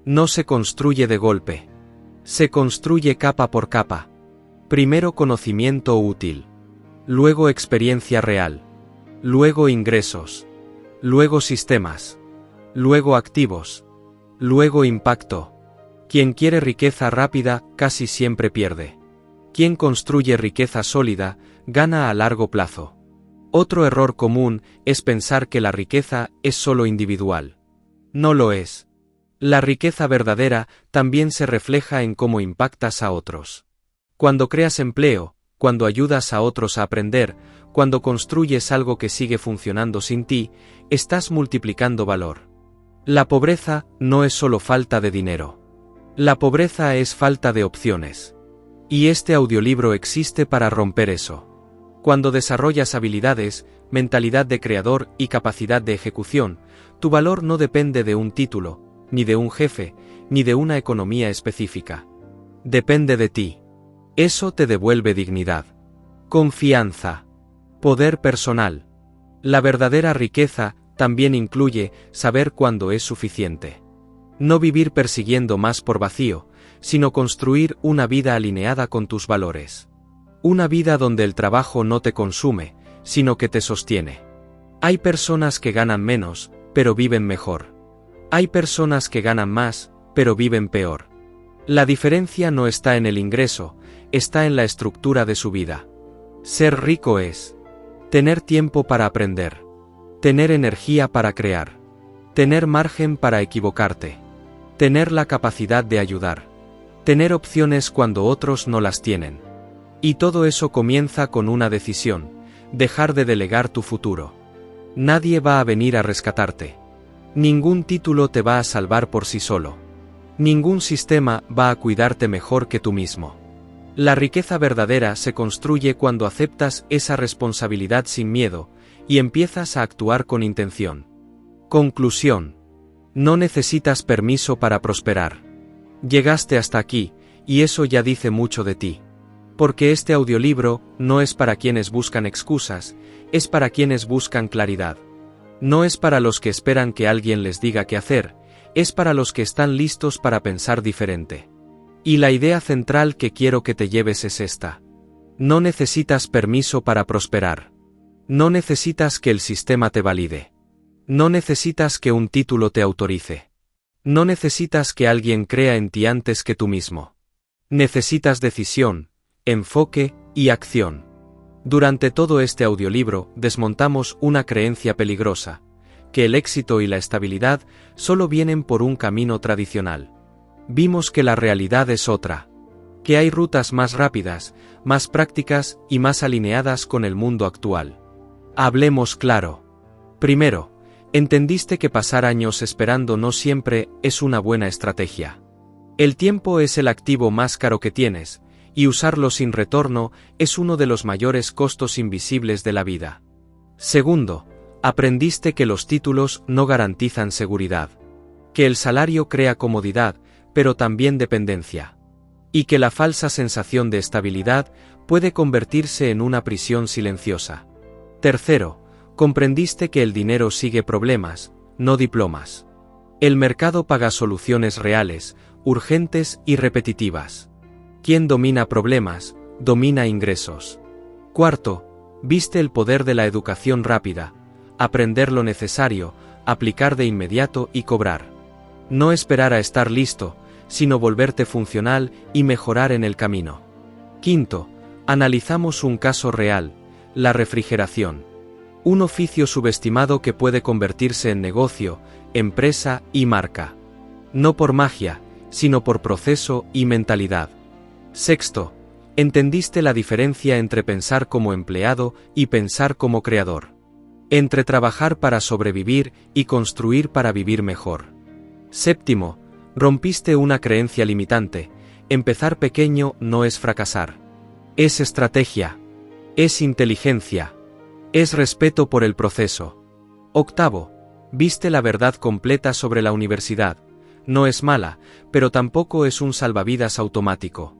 S1: No se construye de golpe. Se construye capa por capa. Primero conocimiento útil. Luego experiencia real. Luego ingresos. Luego sistemas. Luego activos. Luego impacto. Quien quiere riqueza rápida, casi siempre pierde. Quien construye riqueza sólida, gana a largo plazo. Otro error común es pensar que la riqueza es solo individual. No lo es. La riqueza verdadera también se refleja en cómo impactas a otros. Cuando creas empleo, cuando ayudas a otros a aprender, cuando construyes algo que sigue funcionando sin ti, estás multiplicando valor. La pobreza no es solo falta de dinero. La pobreza es falta de opciones. Y este audiolibro existe para romper eso. Cuando desarrollas habilidades, mentalidad de creador y capacidad de ejecución, tu valor no depende de un título, ni de un jefe, ni de una economía específica. Depende de ti. Eso te devuelve dignidad, confianza, poder personal. La verdadera riqueza también incluye saber cuándo es suficiente. No vivir persiguiendo más por vacío, sino construir una vida alineada con tus valores. Una vida donde el trabajo no te consume, sino que te sostiene. Hay personas que ganan menos, pero viven mejor. Hay personas que ganan más, pero viven peor. La diferencia no está en el ingreso, está en la estructura de su vida. Ser rico es tener tiempo para aprender, tener energía para crear, tener margen para equivocarte, tener la capacidad de ayudar, tener opciones cuando otros no las tienen. Y todo eso comienza con una decisión: dejar de delegar tu futuro. Nadie va a venir a rescatarte. Ningún título te va a salvar por sí solo. Ningún sistema va a cuidarte mejor que tú mismo. La riqueza verdadera se construye cuando aceptas esa responsabilidad sin miedo y empiezas a actuar con intención. Conclusión. No necesitas permiso para prosperar. Llegaste hasta aquí, y eso ya dice mucho de ti. Porque este audiolibro no es para quienes buscan excusas, es para quienes buscan claridad. No es para los que esperan que alguien les diga qué hacer, es para los que están listos para pensar diferente. Y la idea central que quiero que te lleves es esta. No necesitas permiso para prosperar. No necesitas que el sistema te valide. No necesitas que un título te autorice. No necesitas que alguien crea en ti antes que tú mismo. Necesitas decisión, enfoque y acción. Durante todo este audiolibro desmontamos una creencia peligrosa: que el éxito y la estabilidad solo vienen por un camino tradicional. Vimos que la realidad es otra. Que hay rutas más rápidas, más prácticas y más alineadas con el mundo actual. Hablemos claro. Primero, entendiste que pasar años esperando no siempre es una buena estrategia. El tiempo es el activo más caro que tienes, y usarlo sin retorno es uno de los mayores costos invisibles de la vida. Segundo, aprendiste que los títulos no garantizan seguridad. Que el salario crea comodidad, pero también dependencia. Y que la falsa sensación de estabilidad puede convertirse en una prisión silenciosa. Tercero, comprendiste que el dinero sigue problemas, no diplomas. El mercado paga soluciones reales, urgentes y repetitivas. Quien domina problemas, domina ingresos. Cuarto, viste el poder de la educación rápida: aprender lo necesario, aplicar de inmediato y cobrar. No esperar a estar listo, sino volverte funcional y mejorar en el camino. Quinto, analizamos un caso real: la refrigeración. Un oficio subestimado que puede convertirse en negocio, empresa y marca. No por magia, sino por proceso y mentalidad. Sexto, entendiste la diferencia entre pensar como empleado y pensar como creador. Entre trabajar para sobrevivir y construir para vivir mejor. Séptimo, rompiste una creencia limitante: empezar pequeño no es fracasar. Es estrategia. Es inteligencia. Es respeto por el proceso. Octavo, viste la verdad completa sobre la universidad: no es mala, pero tampoco es un salvavidas automático.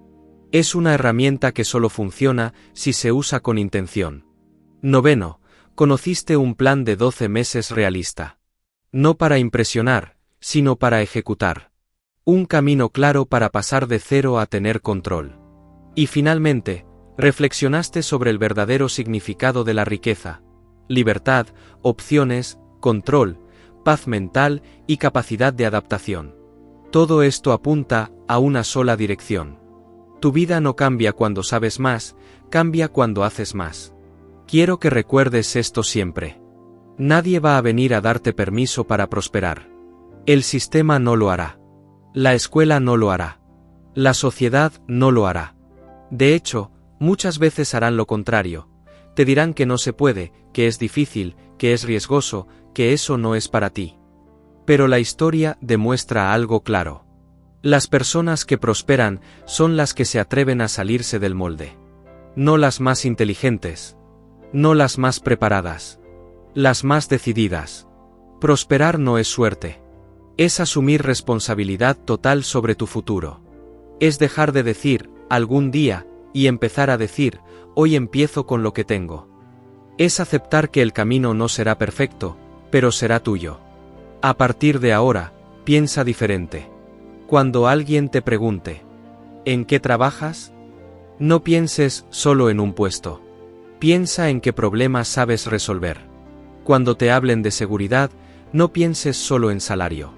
S1: Es una herramienta que solo funciona si se usa con intención. Noveno, conociste un plan de 12 meses realista. No para impresionar, sino para ejecutar. Un camino claro para pasar de cero a tener control. Y finalmente, reflexionaste sobre el verdadero significado de la riqueza. Libertad, opciones, control, paz mental y capacidad de adaptación. Todo esto apunta a una sola dirección. Tu vida no cambia cuando sabes más, cambia cuando haces más. Quiero que recuerdes esto siempre. Nadie va a venir a darte permiso para prosperar. El sistema no lo hará. La escuela no lo hará. La sociedad no lo hará. De hecho, muchas veces harán lo contrario. Te dirán que no se puede, que es difícil, que es riesgoso, que eso no es para ti. Pero la historia demuestra algo claro. Las personas que prosperan son las que se atreven a salirse del molde. No las más inteligentes. No las más preparadas. Las más decididas. Prosperar no es suerte. Es asumir responsabilidad total sobre tu futuro. Es dejar de decir, algún día, y empezar a decir, hoy empiezo con lo que tengo. Es aceptar que el camino no será perfecto, pero será tuyo. A partir de ahora, piensa diferente. Cuando alguien te pregunte, ¿en qué trabajas? No pienses solo en un puesto. Piensa en qué problemas sabes resolver. Cuando te hablen de seguridad, no pienses solo en salario.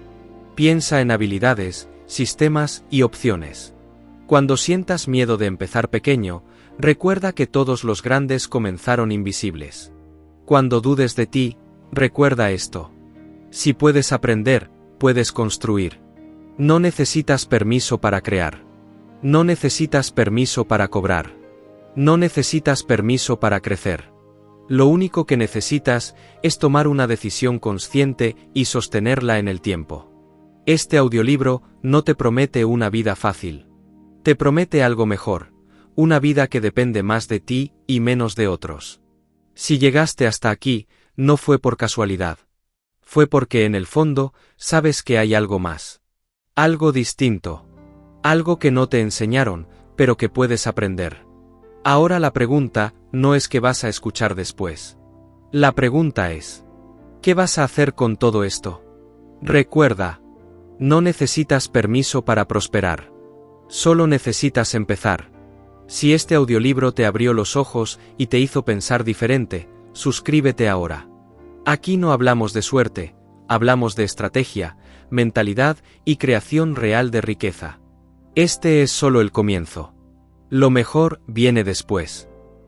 S1: Piensa en habilidades, sistemas y opciones. Cuando sientas miedo de empezar pequeño, recuerda que todos los grandes comenzaron invisibles. Cuando dudes de ti, recuerda esto. Si puedes aprender, puedes construir. No necesitas permiso para crear. No necesitas permiso para cobrar. No necesitas permiso para crecer. Lo único que necesitas es tomar una decisión consciente y sostenerla en el tiempo. Este audiolibro no te promete una vida fácil. Te promete algo mejor, una vida que depende más de ti y menos de otros. Si llegaste hasta aquí, no fue por casualidad. Fue porque en el fondo sabes que hay algo más. Algo distinto. Algo que no te enseñaron, pero que puedes aprender. Ahora la pregunta no es qué vas a escuchar después. La pregunta es, ¿qué vas a hacer con todo esto? Recuerda, no necesitas permiso para prosperar. Solo necesitas empezar. Si este audiolibro te abrió los ojos y te hizo pensar diferente, suscríbete ahora. Aquí no hablamos de suerte, hablamos de estrategia, mentalidad y creación real de riqueza. Este es solo el comienzo. Lo mejor viene después.